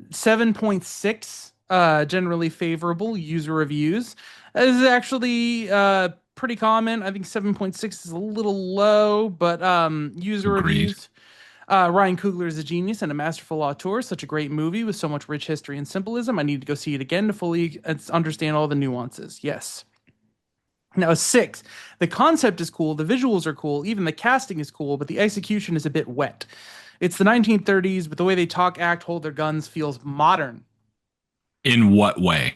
7.6 generally favorable user reviews. This is actually pretty common. I think 7.6 is a little low, but user Agreed. reviews. Ryan Coogler is a genius and a masterful auteur. Such a great movie with so much rich history and symbolism. I need to go see it again to fully understand all the nuances. Yes. Now, 6, the concept is cool, the visuals are cool, even the casting is cool, but the execution is a bit wet. It's the 1930s, but the way they talk, act, hold their guns feels modern. In what way?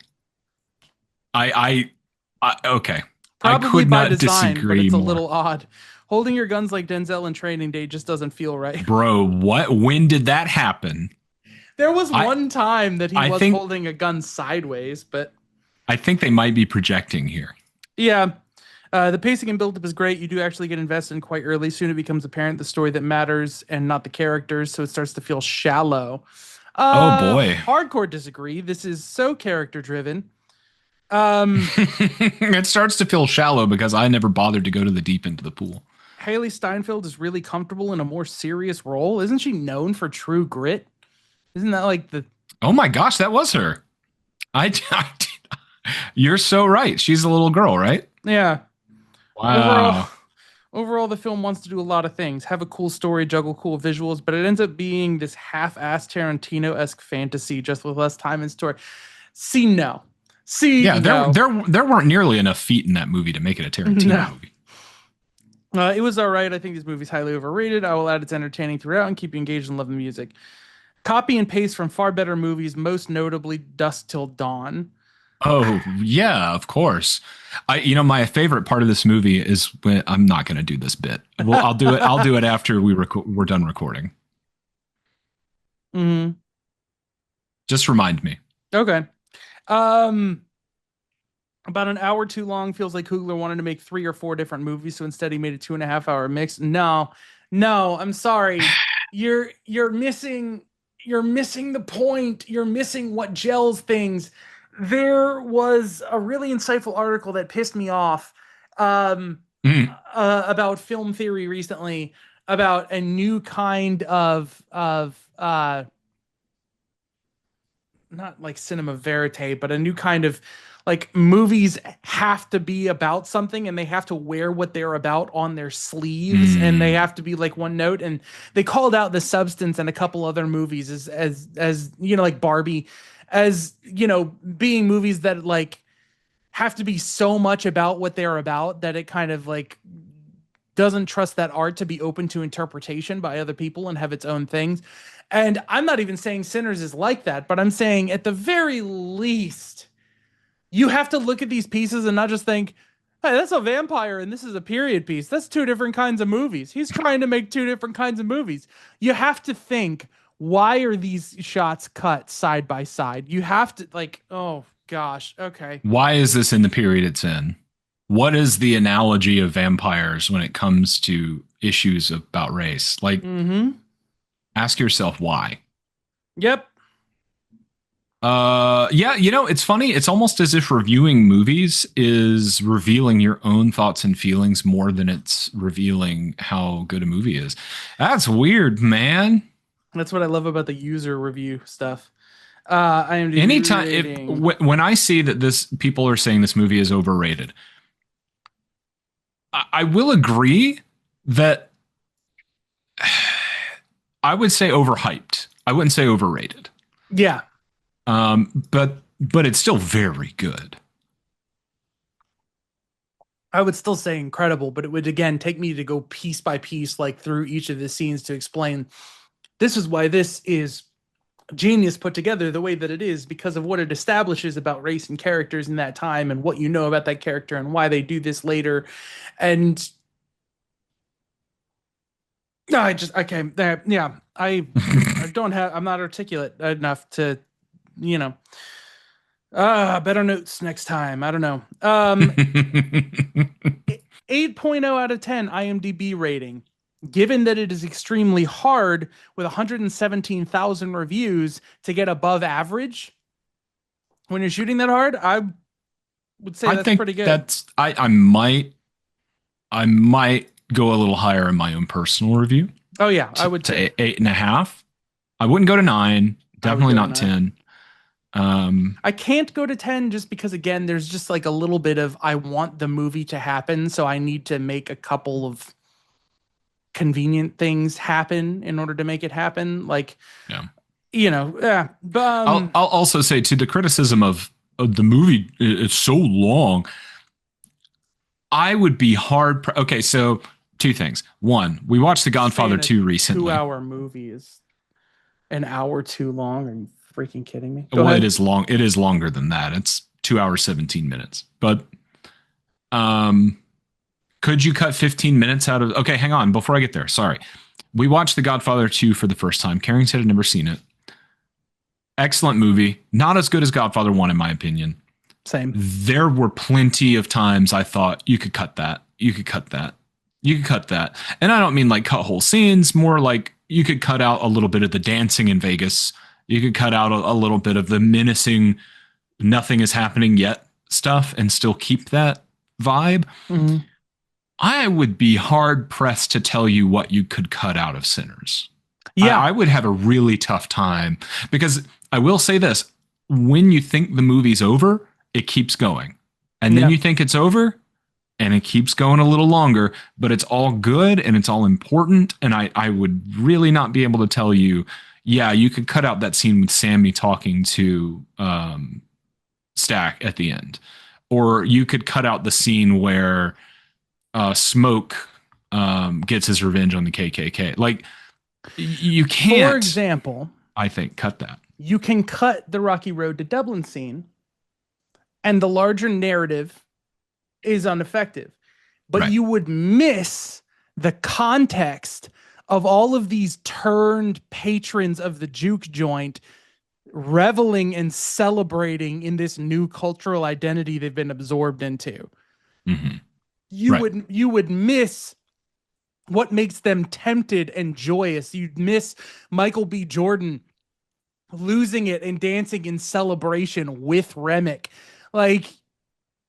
Okay. I Probably could by not design, but disagree it's a more. little odd. Holding your guns like Denzel in Training Day just doesn't feel right. Bro, what? When did that happen? There was I one time that he I was think holding a gun sideways, but I think they might be projecting here. yeah. The pacing and build-up is great. You do actually get invested in quite early. Soon it becomes apparent the story that matters and not the characters, so it starts to feel shallow. Oh boy. Hardcore disagree. This is so character driven. Um, It starts to feel shallow because I never bothered to go to the deep end of the pool. Haley Steinfeld is really comfortable in a more serious role. Isn't she known for True Grit? Isn't that like the Oh my gosh, that was her. I you're so right. She's a little girl, right? yeah. Overall, Wow. overall, the film wants to do a lot of things, have a cool story, juggle cool visuals, but it ends up being this half-assed Tarantino-esque fantasy just with less time and story. See, no. See, Yeah, no. there weren't nearly enough feet in that movie to make it a Tarantino No. movie. It was all right. I think this movie's highly overrated. I will add it's entertaining throughout and keep you engaged and love the music. Copy and paste from far better movies, most notably Dusk Till Dawn. Oh, yeah, of course. My favorite part of this movie is when I'm not going to do this bit. Well, I'll do it. I'll do it after we're done recording. Hmm. Just remind me. Okay. Um, about an hour too long. Feels like Coogler wanted to make 3 or 4 different movies, so instead he made a 2.5 hour mix. No, no, I'm sorry. You're missing the point. You're missing what gels things. There was a really insightful article that pissed me off um, Mm. about film theory recently, about a new kind of not like cinema verite, but a new kind of like movies have to be about something and they have to wear what they're about on their sleeves and they Mm. have to be like one note. And they called out The Substance and a couple other movies as you know, like Barbie, as you know, being movies that like have to be so much about what they're about that it kind of like doesn't trust that art to be open to interpretation by other people and have its own things. And I'm not even saying Sinners is like that, but I'm saying at the very least, you have to look at these pieces and not just think, hey, that's a vampire and this is a period piece. That's two different kinds of movies. He's trying to make two different kinds of movies. You have to think, why are these shots cut side by side? You have to, like, oh gosh, okay. Why is this in the period it's in? What is the analogy of vampires when it comes to issues about race? Like, Mm-hmm. ask yourself why. Yep. Yeah, you know, it's funny. It's almost as if reviewing movies is revealing your own thoughts and feelings more than it's revealing how good a movie is. That's weird, man. That's what I love about the user review stuff. IMDb Anytime if rating. when I see that this people are saying this movie is overrated, I will agree that I would say overhyped. I wouldn't say overrated. Yeah, But it's still very good. I would still say incredible, but it would again take me to go piece by piece, like through each of the scenes to explain this is why this is genius put together the way that it is because of what it establishes about race and characters in that time and what you know about that character and why they do this later. And no, I just okay, yeah, I don't have I'm not articulate enough to, you know. Better notes next time. I don't know. 8.0 out of 10 IMDb rating. Given that it is extremely hard with 117,000 reviews to get above average when you're shooting that hard, I would say I that's think pretty good. that's I might go a little higher in my own personal review Oh yeah, I to, would to too. 8.5. I wouldn't go to 9. I would Definitely go to not 9. 10. Um, I can't go to 10 just because again, there's just like a little bit of I want the movie to happen, so I need to make a couple of convenient things happen in order to make it happen. Like, yeah. you know, yeah. I'll also say to the criticism of the movie, it's so long. I would be hard. Okay, so two things. One, we watched The Godfather Saying a 2 two recently. hour movie is an hour too long. Are you freaking kidding me? Go Well, it ahead. is long. It is longer than that. It's 2 hours 17 minutes. But um, could you cut 15 minutes out of? Okay, hang on. Before I get there, sorry. We watched The Godfather 2 for the first time. Carrington had never seen it. Excellent movie. Not as good as Godfather 1, in my opinion. Same. There were plenty of times I thought you could cut that. You could cut that. You could cut that. And I don't mean like cut whole scenes, more like you could cut out a little bit of the dancing in Vegas. You could cut out a little bit of the menacing, nothing is happening yet stuff and still keep that vibe. Mhm. I would be hard pressed to tell you what you could cut out of Sinners. Yeah. I would have a really tough time because I will say this when you think the movie's over, it keeps going. And then Yeah. you think it's over and it keeps going a little longer, but it's all good and it's all important. And I would really not be able to tell you, yeah, you could cut out that scene with Sammy talking to Stack at the end. Or you could cut out the scene where Smoke gets his revenge on the KKK. Like, you For can't, example, I think, cut that. you can cut the Rocky Road to Dublin scene and the larger narrative is ineffective. But Right. you would miss the context of all of these turned patrons of the juke joint reveling and celebrating in this new cultural identity they've been absorbed into. Mm-hmm. You Right. would miss what makes them tempted and joyous. You'd miss Michael B. Jordan losing it and dancing in celebration with Remick. Like,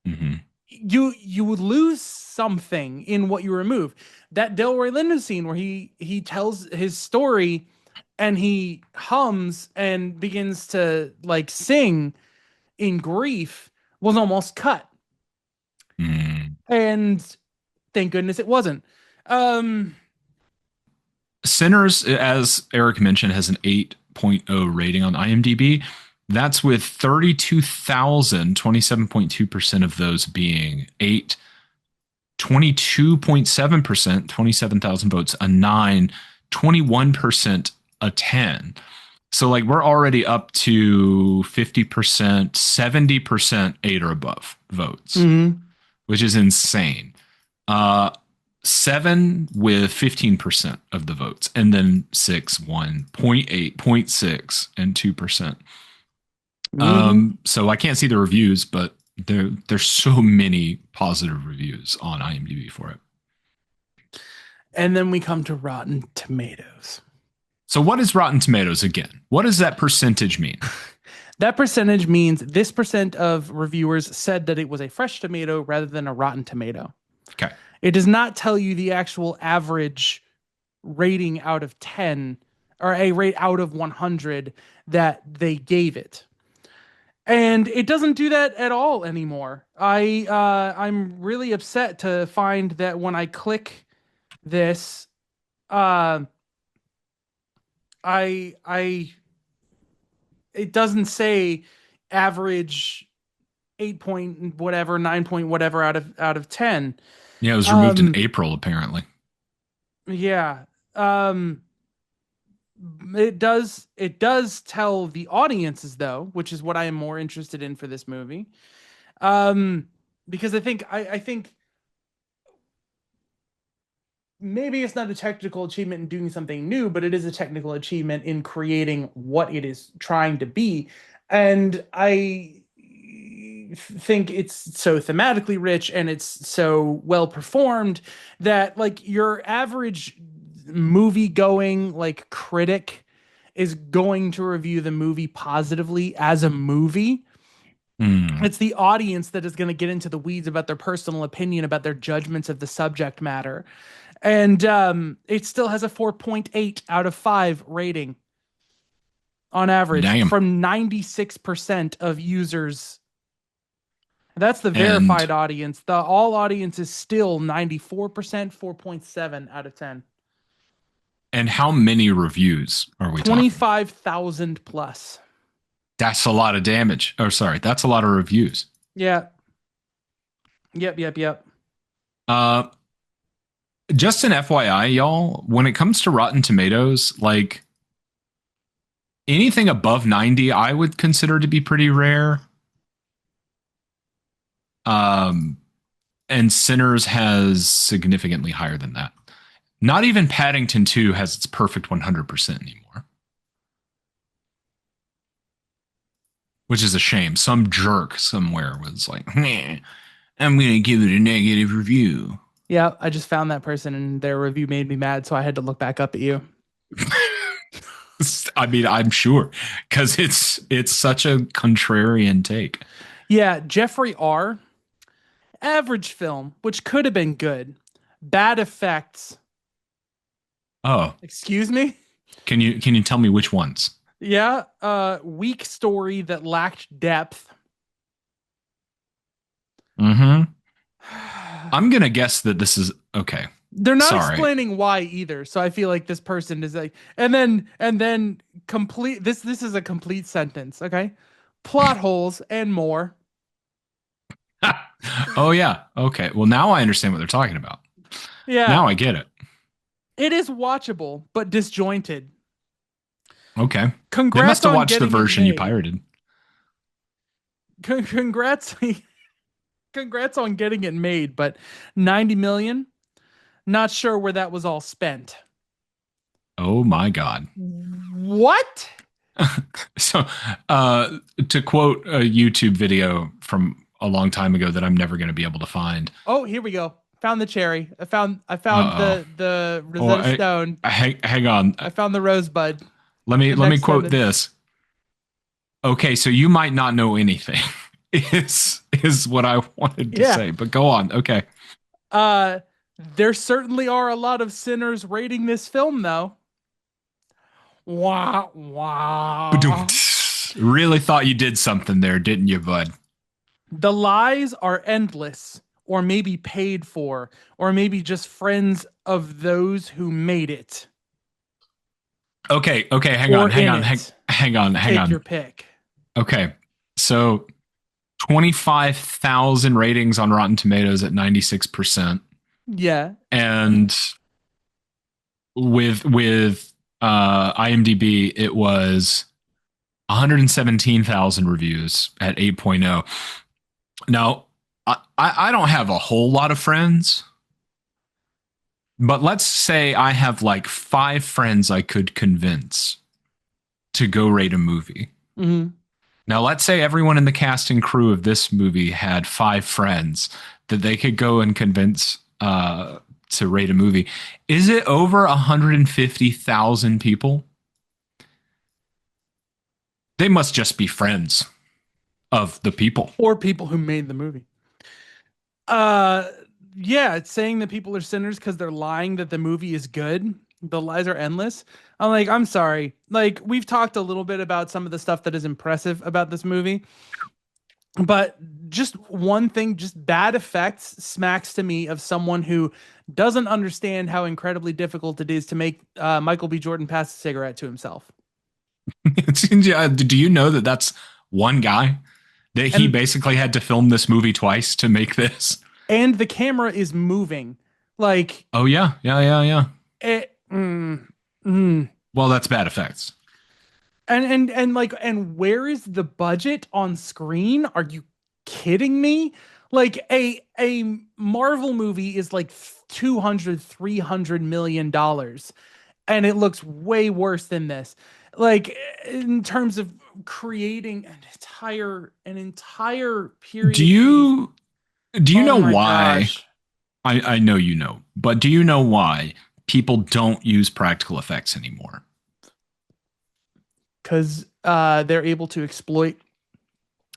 Mm-hmm. you would lose something in what you remove. That Delroy Lindo scene where he tells his story and he hums and begins to like sing in grief was almost cut. Mm. And thank goodness it wasn't. Um Sinners, as Eric mentioned, has an 8.0 rating on IMDb. That's with 32,000, 27.2% of those being 8, 22.7%, 27,000 votes, a 9, 21% a 10. So like we're already up to 50%, 70% 8 or above votes, mhm. which is insane. Uh, 7 with 15% of the votes, and then 6, 1, 0.8, 0.6, and 2%. Mhm. So I can't see the reviews, but there's so many positive reviews on IMDb for it. And then we come to Rotten Tomatoes. So what is Rotten Tomatoes again? What does that percentage mean? That percentage means this percent of reviewers said that it was a fresh tomato rather than a rotten tomato. Okay. It does not tell you the actual average rating out of 10 or a rate out of 100 that they gave it. And it doesn't do that at all anymore. I'm really upset to find that when I click this, uh I it doesn't say average 8 point whatever, 9 point whatever out of 10. Yeah, it was removed in Um April apparently. yeah. Um it does tell the audiences though, which is what I am more interested in for this movie. Um because I think maybe it's not a technical achievement in doing something new, but it is a technical achievement in creating what it is trying to be. And I think it's so thematically rich and it's so well performed that like your average movie going like critic is going to review the movie positively as a movie. Hmm. It's the audience that is going to get into the weeds about their personal opinion, about their judgments of the subject matter. And it still has a 4.8 out of 5 rating on average Damn. from 96% of users. That's the And verified audience. The all audience is still 94%, 4.7 out of 10. and how many reviews are we talking? 25,000 plus. That's a lot of damage. Oh, sorry, that's a lot of reviews. Yeah. Yep, yep, yep. Uh, just an FYI, y'all, when it comes to Rotten Tomatoes, like anything above 90, I would consider to be pretty rare. Um, and Sinners has significantly higher than that. Not even Paddington 2 has its perfect 100% anymore, which is a shame. Some jerk somewhere was like, "Meh, I'm going to give it a negative review." Yeah, I just found that person and their review made me mad, so I had to look back up at you. I mean, I'm sure because it's such a contrarian take. Yeah, Jeffrey R. Average film, which could have been good. Bad effects. Oh, Excuse me? can you tell me which ones? Yeah, weak story that lacked depth. Mm-hmm. I'm gonna guess that this is okay. They're not Sorry. explaining why either, so I feel like this person is like, and then complete this is a complete sentence, okay? Plot holes and more. Oh yeah. Okay. Well, now I understand what they're talking about. Yeah, Now I get it. it is watchable but disjointed. Okay. They must Congrats have on watched the getting it version you made. pirated. Congrats, congrats on getting it made, but 90 million. Not sure where that was all spent. Oh my god. What? So, to quote a YouTube video from a long time ago that I'm never going to be able to find. Oh, here we go. Found the cherry. I found Uh the oh. Rosetta Stone. Hang on. I found the rosebud. Let me Next quote sentence. this. Okay, so you might not know anything. is what I wanted to Yeah. say. But go on. Okay. Uh, there certainly are a lot of sinners rating this film, though. Wah, wah. Really thought you did something there, didn't you, bud? The lies are endless, or maybe paid for, or maybe just friends of those who made it, Okay, okay, hang on, or hang in on, it. hang Take on. your pick. Okay. So 25,000 ratings on Rotten Tomatoes at 96%. Yeah. And with IMDb, it was 117,000 reviews at 8.0. Now, I don't have a whole lot of friends, but let's say I have like 5 friends I could convince to go rate a movie. Hmm. Now, let's say everyone in the cast and crew of this movie had 5 friends that they could go and convince to rate a movie. Is it over 150,000 people? They must just be friends of the people. Or people who made the movie. Uh, yeah, it's saying that people are sinners because they're lying that the movie is good. The lies are endless. I'm like, I'm sorry. Like, we've talked a little bit about some of the stuff that is impressive about this movie, but just one thing, just bad effects smacks to me of someone who doesn't understand how incredibly difficult it is to make Michael B. Jordan pass a cigarette to himself. Do you know that that's one guy that he And basically had to film this movie twice to make this? and the camera is moving. Like Oh yeah, yeah, yeah, yeah. it, mm. Well, that's bad effects. And like and where is the budget on screen? Are you kidding me? Like a Marvel movie is like 200 $300 million and it looks way worse than this. Like in terms of creating an entire Do period piece. you do you Oh know my why? gosh. I know you know, but do you know why people don't use practical effects anymore? Cuz they're able to exploit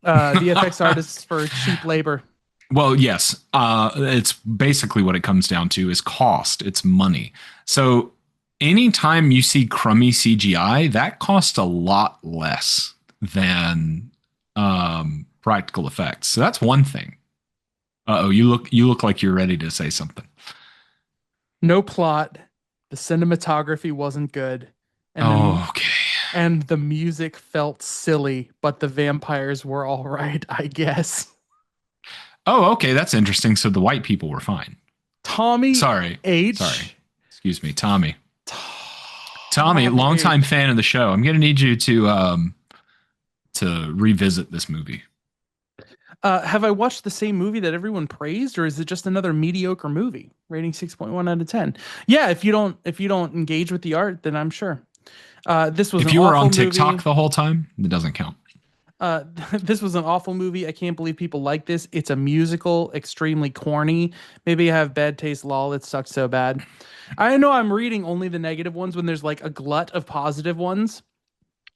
VFX artists for cheap labor. Well, yes. It's basically what it comes down to is cost. It's money. So anytime you see crummy CGI, that costs a lot less than practical effects. So that's one thing. Oh, you look like you're ready to say something. No plot. The cinematography wasn't good, and Oh, okay. the music felt silly, but the vampires were all right, I guess. Oh, okay. That's interesting. So the white people were fine. Tommy Sorry. Sorry. H. Excuse me, Tommy. Tommy, Tommy longtime H. fan of the show. I'm gonna need you to revisit this movie. Have I watched the same movie that everyone praised, or is it just another mediocre movie? Rating 6.1 out of 10. Yeah, if you don't engage with the art, then I'm sure. This was If an you were awful on movie. TikTok the whole time, it doesn't count. Uh, this was an awful movie. I can't believe people like this. It's a musical, extremely corny. Maybe I have bad taste. Lol, it sucked so bad. I know I'm reading only the negative ones when there's like a glut of positive ones.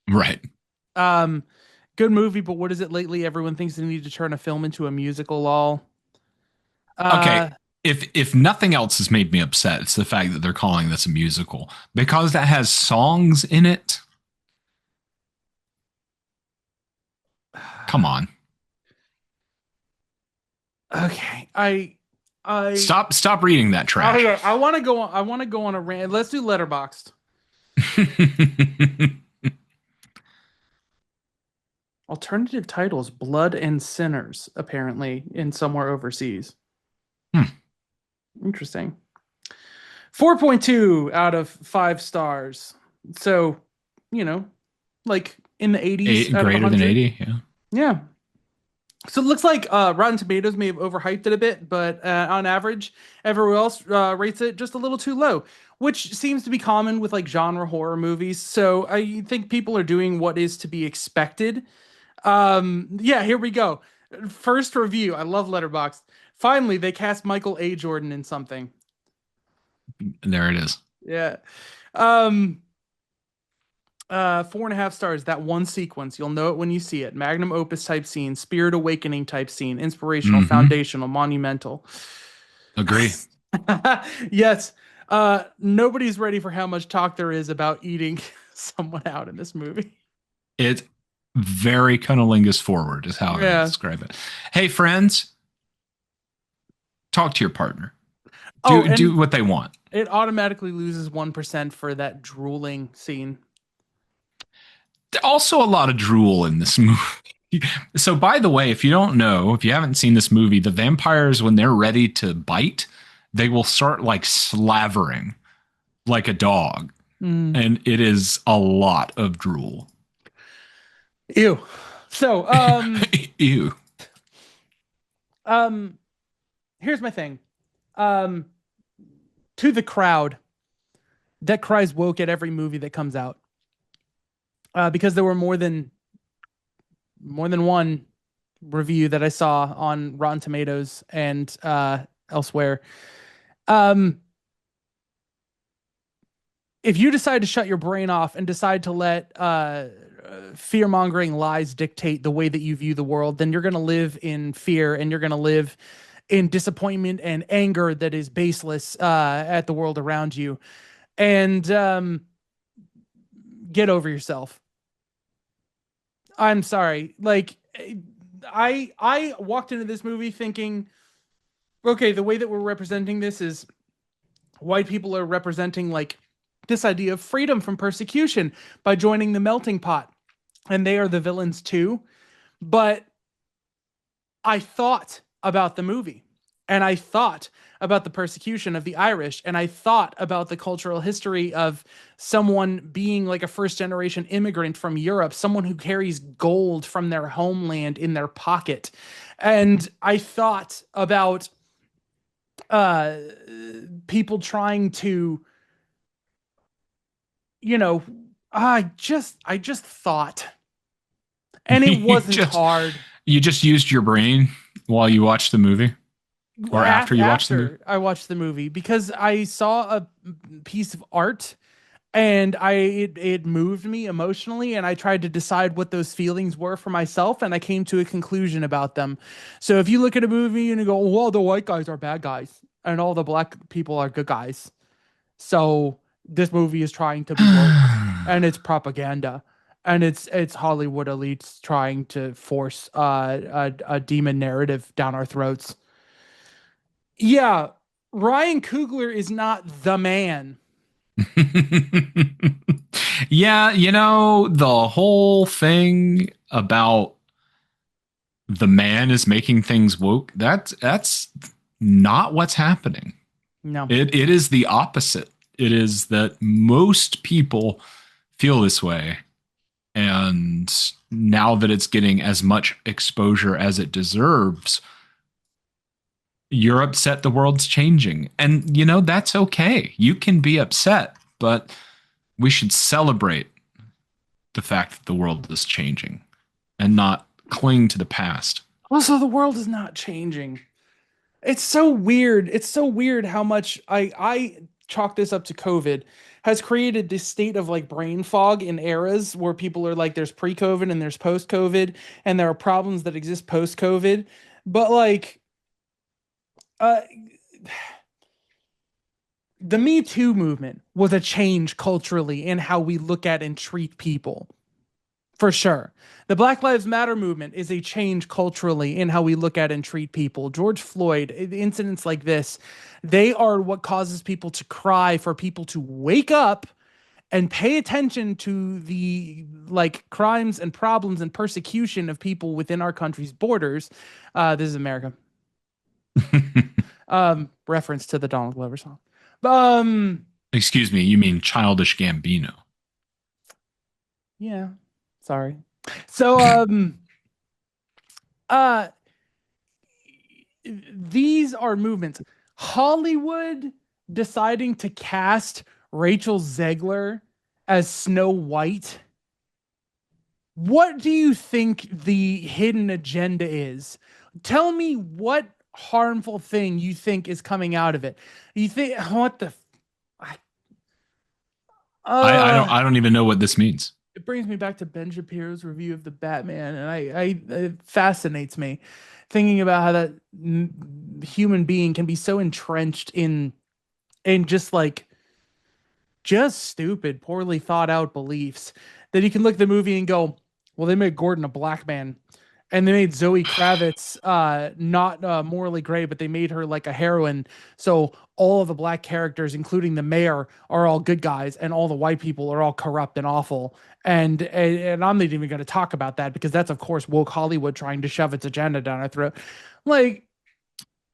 Right. Um, Good movie, but what is it lately? Everyone thinks they need to turn a film into a musical. Lol. Okay. Uh, If nothing else has made me upset, it's the fact that they're calling this a musical because that has songs in it. Come on. okay. I Stop reading that trash. I want to go on. I want to go on a rant. Let's do Letterboxd. Alternative titles: Blood and Sinners. Apparently, in somewhere overseas. Hmm. Interesting. 4.2 out of 5 stars. So, you know, like in the 80s out of Greater than 100. 80, yeah. Yeah. So it looks like Rotten Tomatoes may have overhyped it a bit, but on average, everyone else rates it just a little too low, which seems to be common with like genre horror movies. So I think people are doing what is to be expected. Yeah, here we go. First review. I love Letterboxd. Finally, they cast Michael A. Jordan in something. There it is. Yeah. Um, 4.5 stars. That one sequence, you'll know it when you see it. Magnum opus type scene, spirit awakening type scene, inspirational, Mm-hmm. foundational, monumental. Agree. Yes. Nobody's ready for how much talk there is about eating someone out in this movie. It's very cunnilingus forward is how I would Yeah. describe it. Hey, friends, talk to your partner. Oh, Do and what they want. it automatically loses 1% for that drooling scene. Also, a lot of drool in this movie. So, by the way, if you don't know, if you haven't seen this movie, the vampires, when they're ready to bite, they will start like slavering like a dog. Mm. And it is a lot of drool. Ew. So, Ew. um, here's my thing. Um, to the crowd that cries woke at every movie that comes out, because there were more than one review that I saw on Rotten Tomatoes and elsewhere. Um, if you decide to shut your brain off and decide to let fear mongering lies dictate the way that you view the world, then you're going to live in fear and you're going to live in disappointment and anger that is baseless at the world around you. And get over yourself. I'm sorry. Like, I walked into this movie thinking, okay, the way that we're representing this is white people are representing like this idea of freedom from persecution by joining the melting pot, and they are the villains too. But I thought about the movie, and I thought about the persecution of the Irish, and I thought about the cultural history of someone being like a first generation immigrant from Europe, someone who carries gold from their homeland in their pocket. And I thought about uh people trying to, you know, I just thought, and it you wasn't just hard. you just used your brain while you watched the movie or after you watched the movie. After I watched the movie, because I saw a piece of art and it moved me emotionally, and I tried to decide what those feelings were for myself, and I came to a conclusion about them. So if you look at a movie and you go, well, the white guys are bad guys and all the black people are good guys, so this movie is trying to be woke, and it's propaganda, and it's Hollywood elites trying to force a demon narrative down our throats. Yeah, Ryan Coogler is not the man. Yeah, the whole thing about the man is making things woke, that's not what's happening. No. It is the opposite. It is that most people feel this way. And now that it's getting as much exposure as it deserves, you're upset the world's changing. And, that's okay. You can be upset, but we should celebrate the fact that the world is changing and not cling to the past. Also, the world is not changing. It's so weird. It's so weird how much I chalk this up to COVID has created this state of like brain fog in eras where people are like, there's pre-COVID and there's post-COVID, and there are problems that exist post-COVID. But like, uh, the Me Too movement was a change culturally in how we look at and treat people. For sure. The Black Lives Matter movement is a change culturally in how we look at and treat people. George Floyd, incidents like this, they are what causes people to cry, for people to wake up and pay attention to the like crimes and problems and persecution of people within our country's borders. This is America. Reference to the Donald Glover song. Excuse me, you mean Childish Gambino? Yeah, sorry. So, uh, these are movements. Hollywood deciding to cast Rachel Zegler as Snow White. What do you think the hidden agenda is? Tell me what harmful thing you think is coming out of it. You think what the Uh, I don't even know what this means. it brings me back to Ben Shapiro's review of the Batman, and it fascinates me thinking about how that human being can be so entrenched in just stupid, poorly thought out beliefs that you can look at the movie and go, well, they made Gordon a black man. And they made Zoe Kravitz not morally gray, but they made her like a heroine. So all of the black characters, including the mayor, are all good guys, and all the white people are all corrupt and awful. And I'm not even going to talk about that because that's of course woke Hollywood trying to shove its agenda down our throat. Like,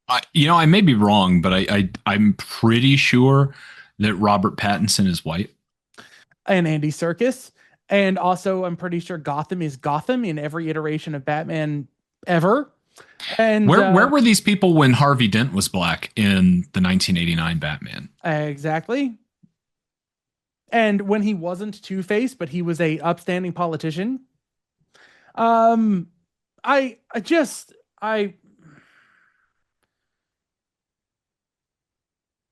I may be wrong, but I'm pretty sure that Robert Pattinson is white. and Andy Serkis. And also, I'm pretty sure Gotham is Gotham in every iteration of Batman ever. And Where were these people when Harvey Dent was black in the 1989 Batman? exactly. And when he wasn't Two-Face, but he was a upstanding politician. Um, I just I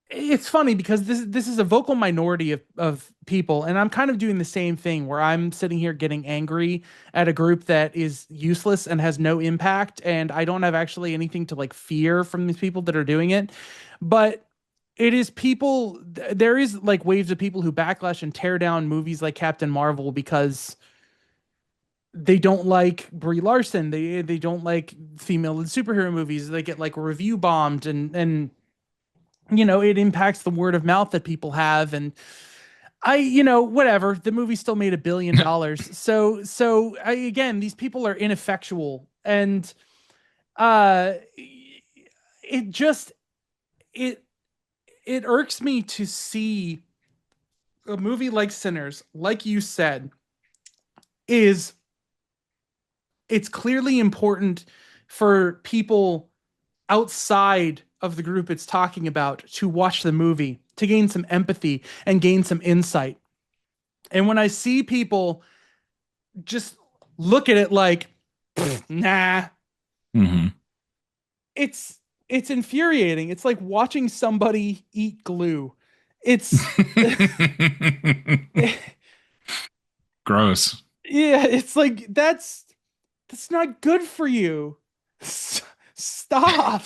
it's funny because this is a vocal minority of people, and I'm kind of doing the same thing where I'm sitting here getting angry at a group that is useless and has no impact, and I don't have actually anything to like fear from these people that are doing it. But it is people there is like waves of people who backlash and tear down movies like Captain Marvel because they don't like Brie Larson. They don't like female superhero movies. They get like review bombed and it impacts the word of mouth that people have. And whatever. The movie still made $1 billion. Again, these people are ineffectual, and uh, it just it it irks me to see a movie like Sinners, like you said, is it's clearly important for people outside of the group it's talking about to watch the movie to gain some empathy and gain some insight. And when I see people just look at it like, nah, Mm-hmm. it's infuriating. It's like watching somebody eat glue. It's Gross. yeah, it's like that's not good for you. Stop.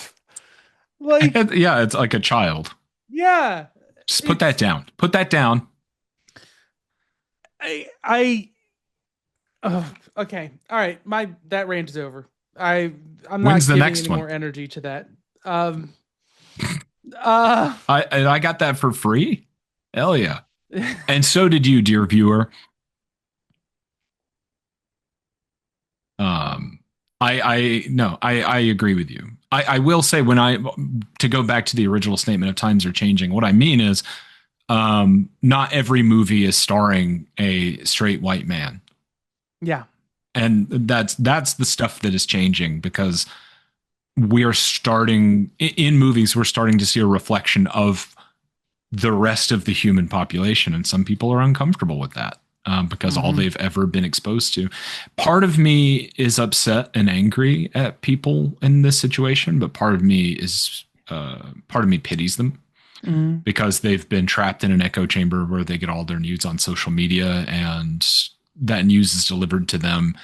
Like, Yeah, it's like a child. yeah, Just put that it's down. Put that down. I oh, okay. All right. My that rant is over. I I'm When's not the giving next any one? more energy to that. Um uh I got that for free. Hell yeah. And so did you, dear viewer. Um, I no, I agree with you. I will say to go back to the original statement of times are changing. What I mean is, not every movie is starring a straight white man, yeah. and that's the stuff that is changing because we're starting in movies. We're starting to see a reflection of the rest of the human population, and some people are uncomfortable with that. Because all Hmm. they've ever been exposed to. Part of me is upset and angry at people in this situation, but part of me pities them Hmm. because they've been trapped in an echo chamber where they get all their news on social media, and that news is delivered to them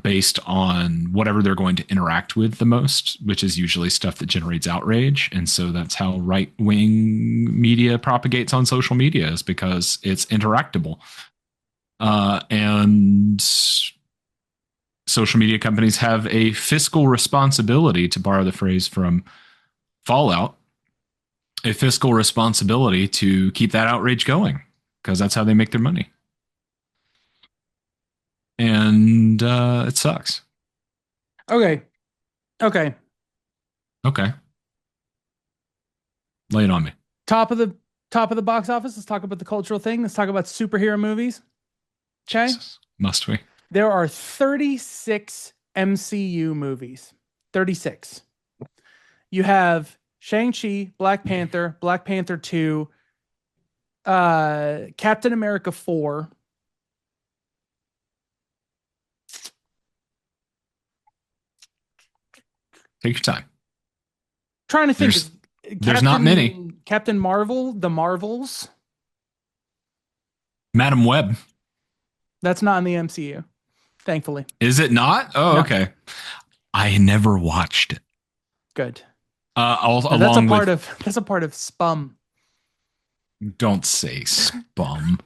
based on whatever they're going to interact with the most, which is usually stuff that generates outrage. And so that's how right wing media propagates on social media, is because it's interactable. And social media companies have a fiscal responsibility, to borrow the phrase from Fallout, a fiscal responsibility to keep that outrage going because that's how they make their money. And it sucks. Okay. Okay. Okay. Lay it on me. Top of the top of the box office. Let's talk about the cultural thing. Let's talk about superhero movies. Okay. Jesus. Must we? There are 36 MCU movies. 36. You have Shang-Chi, Black Panther, Black Panther 2, Captain America 4. Take your time. Trying to think There's is there's not many. Captain Marvel, The Marvels. Madam Web. That's not in the MCU, thankfully. Is it not? Oh, No, okay. I never watched it. good. No, that's a Along part with, of Spum. don't say spum.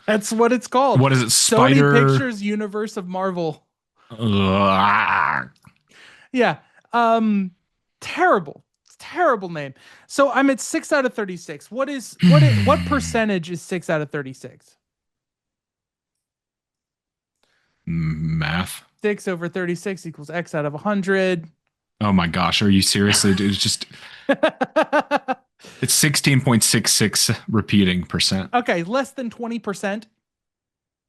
That's what it's called. What is it? Sony Spider. Pictures Universe of Marvel. Ugh. Yeah. Um terrible. Terrible name. So I'm at 6 out of 36. What percentage is 6 out of 36? Math. 6 over 36 equals X out of 100. Oh my gosh. Are you seriously? Dude, it's 16.66 repeating percent. Okay, less than 20%.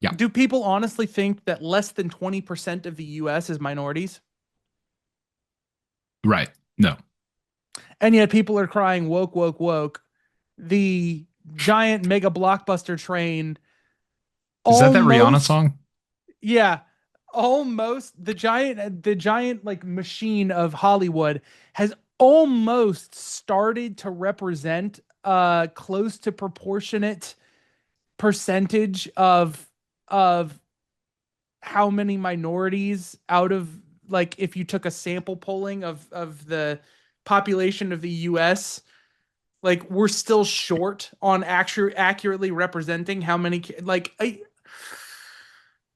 Yeah. Do people honestly think that less than 20% of the US is minorities? Right. No. And yet people are crying woke, woke, woke. The giant mega blockbuster train Is that Rihanna almost, song? yeah, almost the giant like machine of Hollywood has almost started to represent a close to proportionate percentage of how many minorities out of, like, if you took a sample polling of the population of the US, like we're still short on actually accurately representing how many like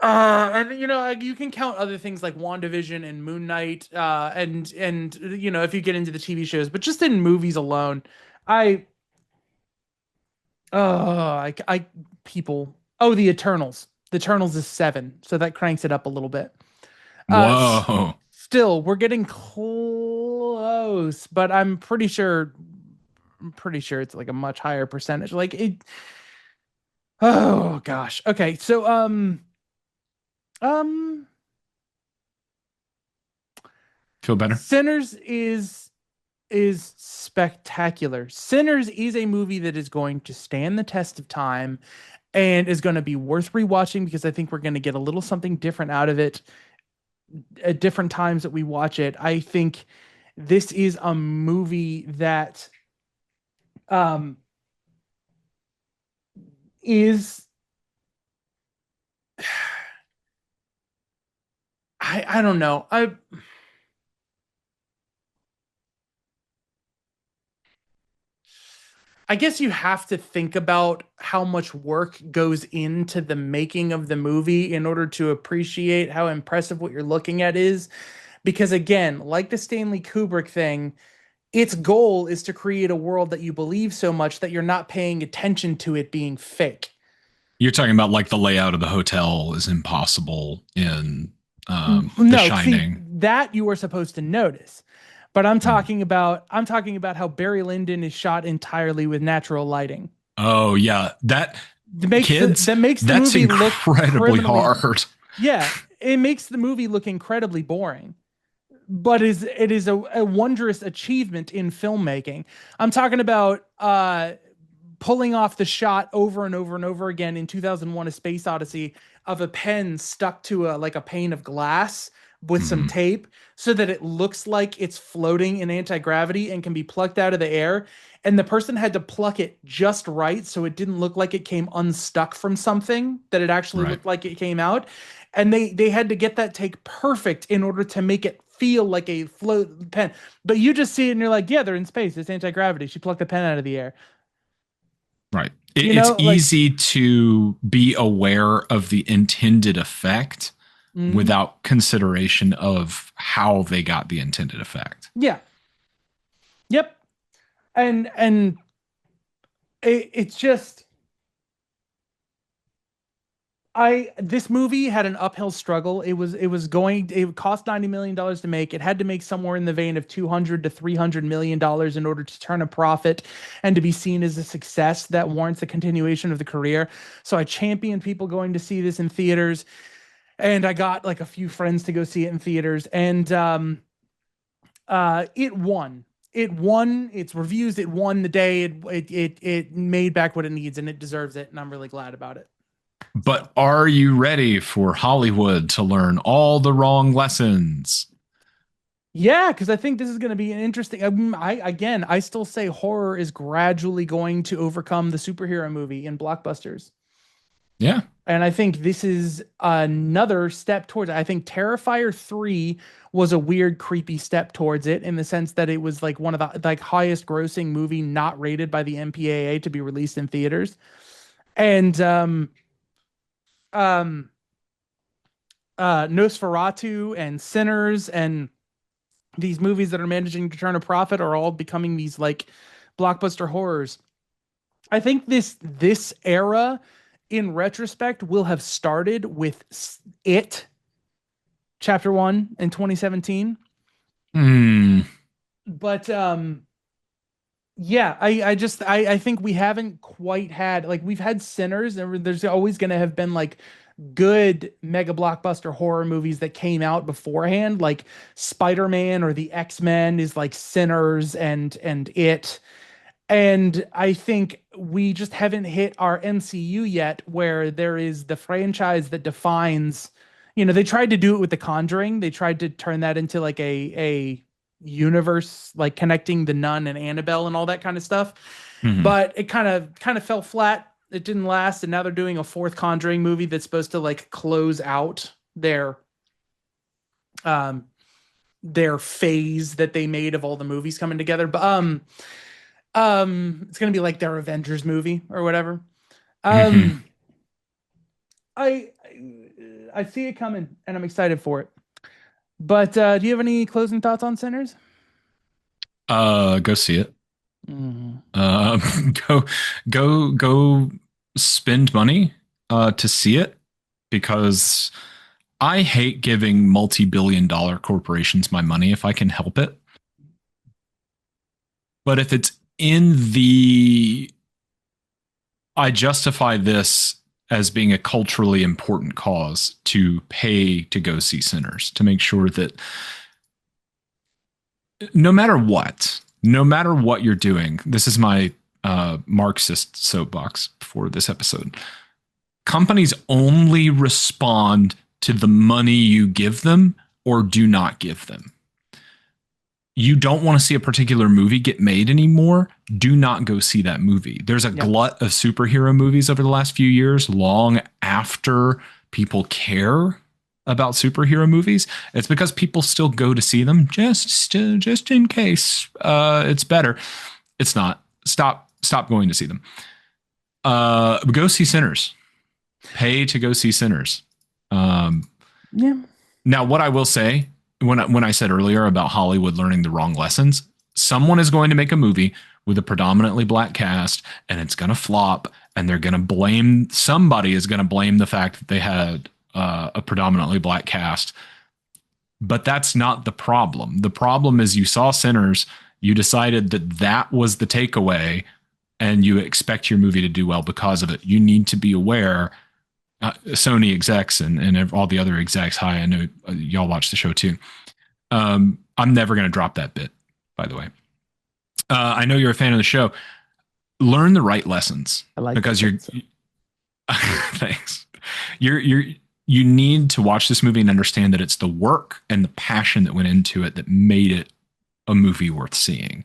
and you can count other things like WandaVision and Moon Knight, and if you get into the TV shows, but just in movies alone, I I people, oh, the Eternals. The Eternals is 7, so that cranks it up a little bit. Whoa. Still, we're getting close, but I'm pretty sure it's like a much higher percentage. Like it. Oh gosh. Okay. So um Feel better? Sinners is spectacular. Sinners is a movie that is going to stand the test of time and is going to be worth rewatching, because I think we're going to get a little something different out of it at different times that we watch it. I think this is a movie that um is I don't know. I guess you have to think about how much work goes into the making of the movie in order to appreciate how impressive what you're looking at is. Because again, like the Stanley Kubrick thing, its goal is to create a world that you believe so much that you're not paying attention to it being fake. You're talking about like the layout of the hotel is impossible in The No, see, Shining. that you are supposed to notice. But Mm. I'm talking about how Barry Lyndon is shot entirely with natural lighting. Oh yeah, that kids, That makes the that's movie look incredibly criminally, hard. yeah, it makes the movie look incredibly boring. But it is a wondrous achievement in filmmaking. I'm talking about pulling off the shot over and over and over again in 2001: A Space Odyssey of a pen stuck to a pane of glass with some Mhm. tape, so that it looks like it's floating in anti-gravity and can be plucked out of the air, and the person had to pluck it just right so it didn't look like it came unstuck from something, that it actually Right, looked like it came out. And they had to get that take perfect in order to make it feel like a float pen. But you just see it and you're like, yeah, they're in space. It's anti-gravity. She plucked the pen out of the air. right. It's Like, easy to be aware of the intended effect mm, without consideration of how they got the intended effect. yeah, yep. And it's just, this movie had an uphill struggle. It cost $90 million to make. It had to make somewhere in the vein of 200 to $300 million in order to turn a profit and to be seen as a success that warrants a continuation of the career. So I champion people going to see this in theaters, and I got like a few friends to go see it in theaters, and it won. It won its reviews. It won the day. It made back what it needs, and it deserves it, and I'm really glad about it. So. But are you ready for Hollywood to learn all the wrong lessons? Yeah, because I think this is going to be an interesting. I still say horror is gradually going to overcome the superhero movie in blockbusters. Yeah. And I think this is another step towards it. I think Terrifier 3 was a weird, creepy step towards it in the sense that it was like one of the like highest grossing movie not rated by the MPAA to be released in theaters. And um Nosferatu and Sinners and these movies that are managing to turn a profit are all becoming these like blockbuster horrors. I think this era in retrospect will have started with it chapter 1 in 2017. Hmm. But yeah, I think we haven't quite had like we've had Sinners and there's always going to have been like good mega blockbuster horror movies that came out beforehand like Spider-Man or the X-Men is like Sinners and it. And I think we just haven't hit our MCU yet, where there is the franchise that defines, they tried to do it with The Conjuring. They tried to turn that into like a universe, like connecting the Nun and Annabelle and all that kind of stuff. Mhm. But it kind of fell flat. It didn't last, and now they're doing a fourth Conjuring movie that's supposed to like close out um their phase that they made of all the movies coming together. But it's gonna be like their Avengers movie or whatever. Mhm. Um, I I see it coming and I'm excited for it. But do you have any closing thoughts on Sinners? Go see it. Mhm. Go, go spend money to see it because I hate giving multi-billion-dollar corporations my money if I can help it. But if it's in the, I justify this as being a culturally important cause to pay to go see Sinners to make sure that no matter what you're doing, this is my Marxist soapbox for this episode. Companies only respond to the money you give them or do not give them. You don't want to see a particular movie get made anymore, do not go see that movie. There's a Yep. glut of superhero movies over the last few years, long after people care about superhero movies. It's because people still go to see them just in case it's better. It's not. Stop going to see them. Go see Sinners. Pay to go see Sinners. Um, Yeah. Now, what I will say when I said earlier about Hollywood learning the wrong lessons, someone is going to make a movie with a predominantly black cast, and it's going to flop, and they're going to blame somebody is going to blame the fact that they had a predominantly black cast. But that's not the problem. The problem is you saw Sinners, you decided that that was the takeaway, and you expect your movie to do well because of it. You need to be aware Sony execs and all the other execs. Hi, I know y'all watch the show too. I'm never going to drop that bit, by the way. I know you're a fan of the show. Learn the right lessons I like that because you're. bit. So. Thanks. You're you need to watch this movie and understand that it's the work and the passion that went into it that made it a movie worth seeing.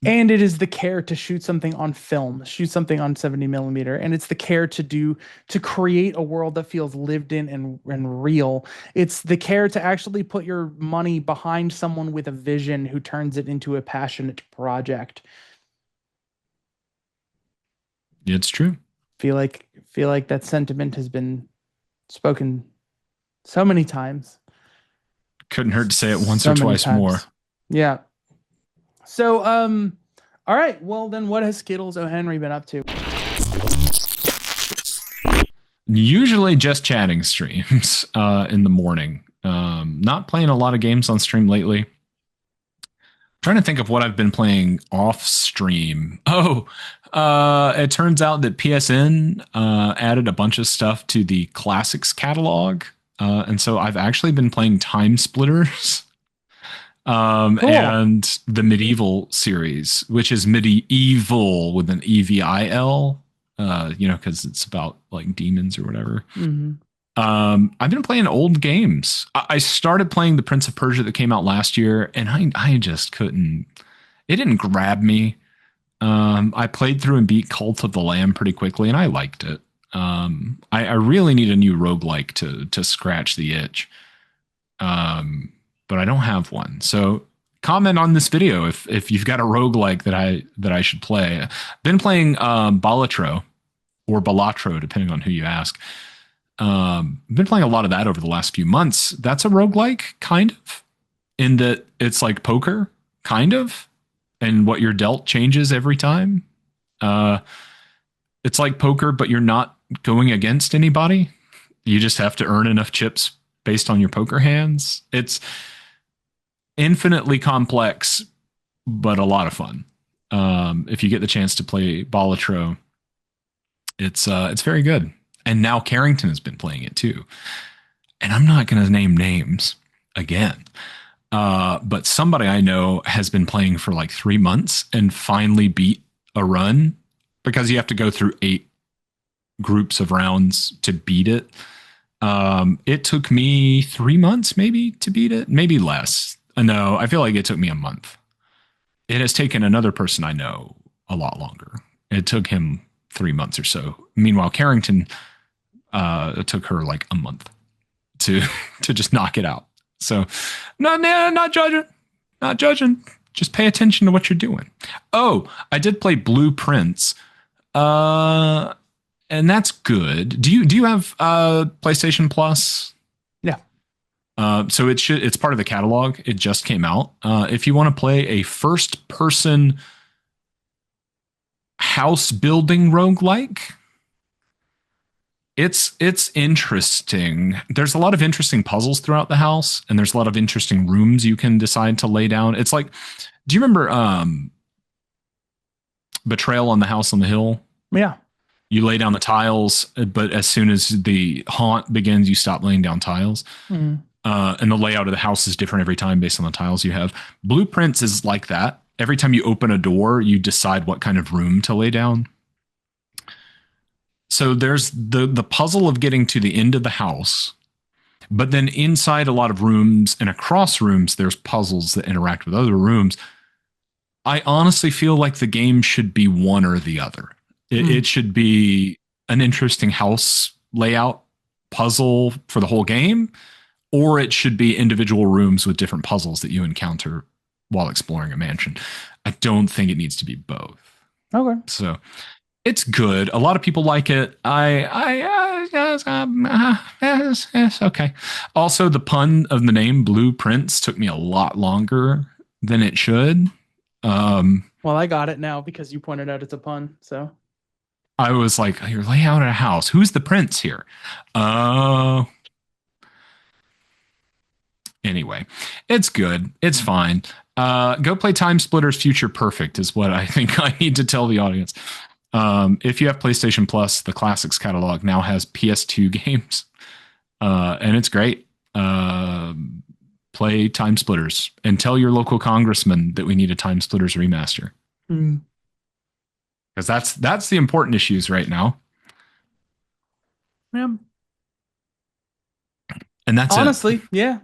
And it is the care to shoot something on film, shoot something on 70 millimeter. And it's the care to create a world that feels lived in and real. It's the care to actually put your money behind someone with a vision who turns it into a passionate project. It's true. Feel like that sentiment has been spoken so many times. Couldn't hurt to say it once or So many twice more. times. Yeah. So all right. Well then what has Skittles O'Henry been up to? Usually just chatting streams in the morning. Not playing a lot of games on stream lately. Trying to think of what I've been playing off stream. Oh, it turns out that PSN added a bunch of stuff to the classics catalog. And so I've actually been playing Time Splitters Cool. and the Medieval series, which is medieval with an EVIL, because it's about like demons or whatever. Hmm. I've been playing old games. I started playing the Prince of Persia that came out last year, and I just couldn't. It didn't grab me. I played through and beat Cult of the Lamb pretty quickly, and I liked it. I really need a new roguelike to scratch the itch. But I don't have one. So comment on this video if you've got a roguelike that I should play. Been playing Balatro or Balatro, depending on who you ask. Been playing a lot of that over the last few months. That's a roguelike, kind of, in that it's like poker, kind of, and what you're dealt changes every time. Uh, it's like poker, but you're not going against anybody. You just have to earn enough chips based on your poker hands. It's infinitely complex, but a lot of fun. If you get the chance to play Balatro, it's very good. And now Carrington has been playing it too. And I'm not going to name names again. But somebody I know has been playing for like 3 months and finally beat a run because you have to go through 8 groups of rounds to beat it. It took me 3 months maybe to beat it, maybe less. No, I feel like it took me a month. It has taken another person I know a lot longer. It took him 3 months or so. Meanwhile, Carrington, it took her like a month to to just knock it out. So, not judging, not judging. Just pay attention to what you're doing. Oh, I did play Blueprints, and that's good. Do you have PlayStation Plus? Yeah. So it's part of the catalog. It just came out. If you want to play a first person house building roguelike, it's interesting. There's a lot of interesting puzzles throughout the house, and there's a lot of interesting rooms you can decide to lay down. It's like, do you remember Betrayal on the House on the Hill? Yeah. You lay down the tiles, but as soon as the haunt begins, you stop laying down tiles. Mm. And the layout of the house is different every time based on the tiles you have. Blueprints is like that. Every time you open a door, you decide what kind of room to lay down. So there's the puzzle of getting to the end of the house, but then inside a lot of rooms and across rooms, there's puzzles that interact with other rooms. I honestly feel like the game should be one or the other. It should be an interesting house layout puzzle for the whole game, or it should be individual rooms with different puzzles that you encounter while exploring a mansion. I don't think it needs to be both. Okay. So it's good. A lot of people like it. It's okay. Also, the pun of the name Blueprints took me a lot longer than it should. Well, I got it now because you pointed out it's a pun. So I was like, you're laying out a house. Who's the prince here? Anyway, it's good. It's fine. Go play Time Splitters Future Perfect is what I think I need to tell the audience. If you have PlayStation Plus, the Classics catalog now has PS2 games, and it's great. Play Time Splitters and tell your local congressman that we need a Time Splitters remaster. Because that's the important issues right now. Yeah. And that's honestly, yeah.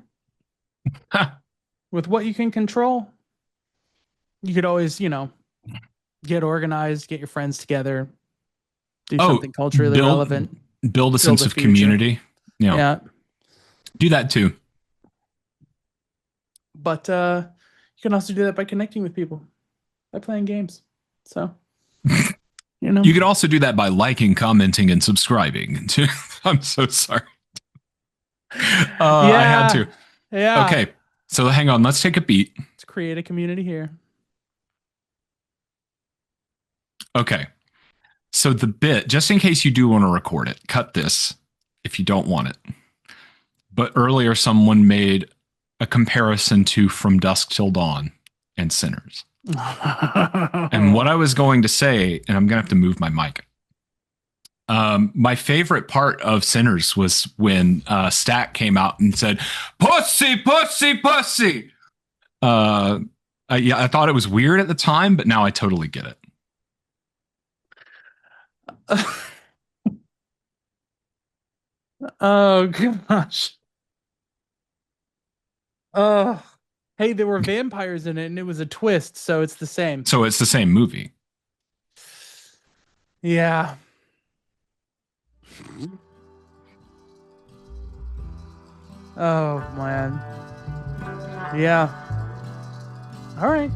With what you can control, you could always, get organized, get your friends together, do something culturally relevant, build a sense of community. Yeah. Do that too. But you can also do that by connecting with people, by playing games. So, You could also do that by liking, commenting, and subscribing. I'm so sorry. I had to. Yeah. Okay. So hang on. Let's take a beat. Let's create a community here. Okay. So the bit, just in case you do want to record it, cut this if you don't want it. But earlier, someone made a comparison to From Dusk Till Dawn and Sinners. And what I was going to say, and I'm going to have to move my mic. My favorite part of Sinners was when Stack came out and said, "Pussy, pussy, pussy." Yeah, I thought it was weird at the time, but now I totally get it. Oh gosh. Oh, hey, there were vampires in it, and it was a twist, so it's the same. So it's the same movie. Yeah. Oh man. Yeah. All right.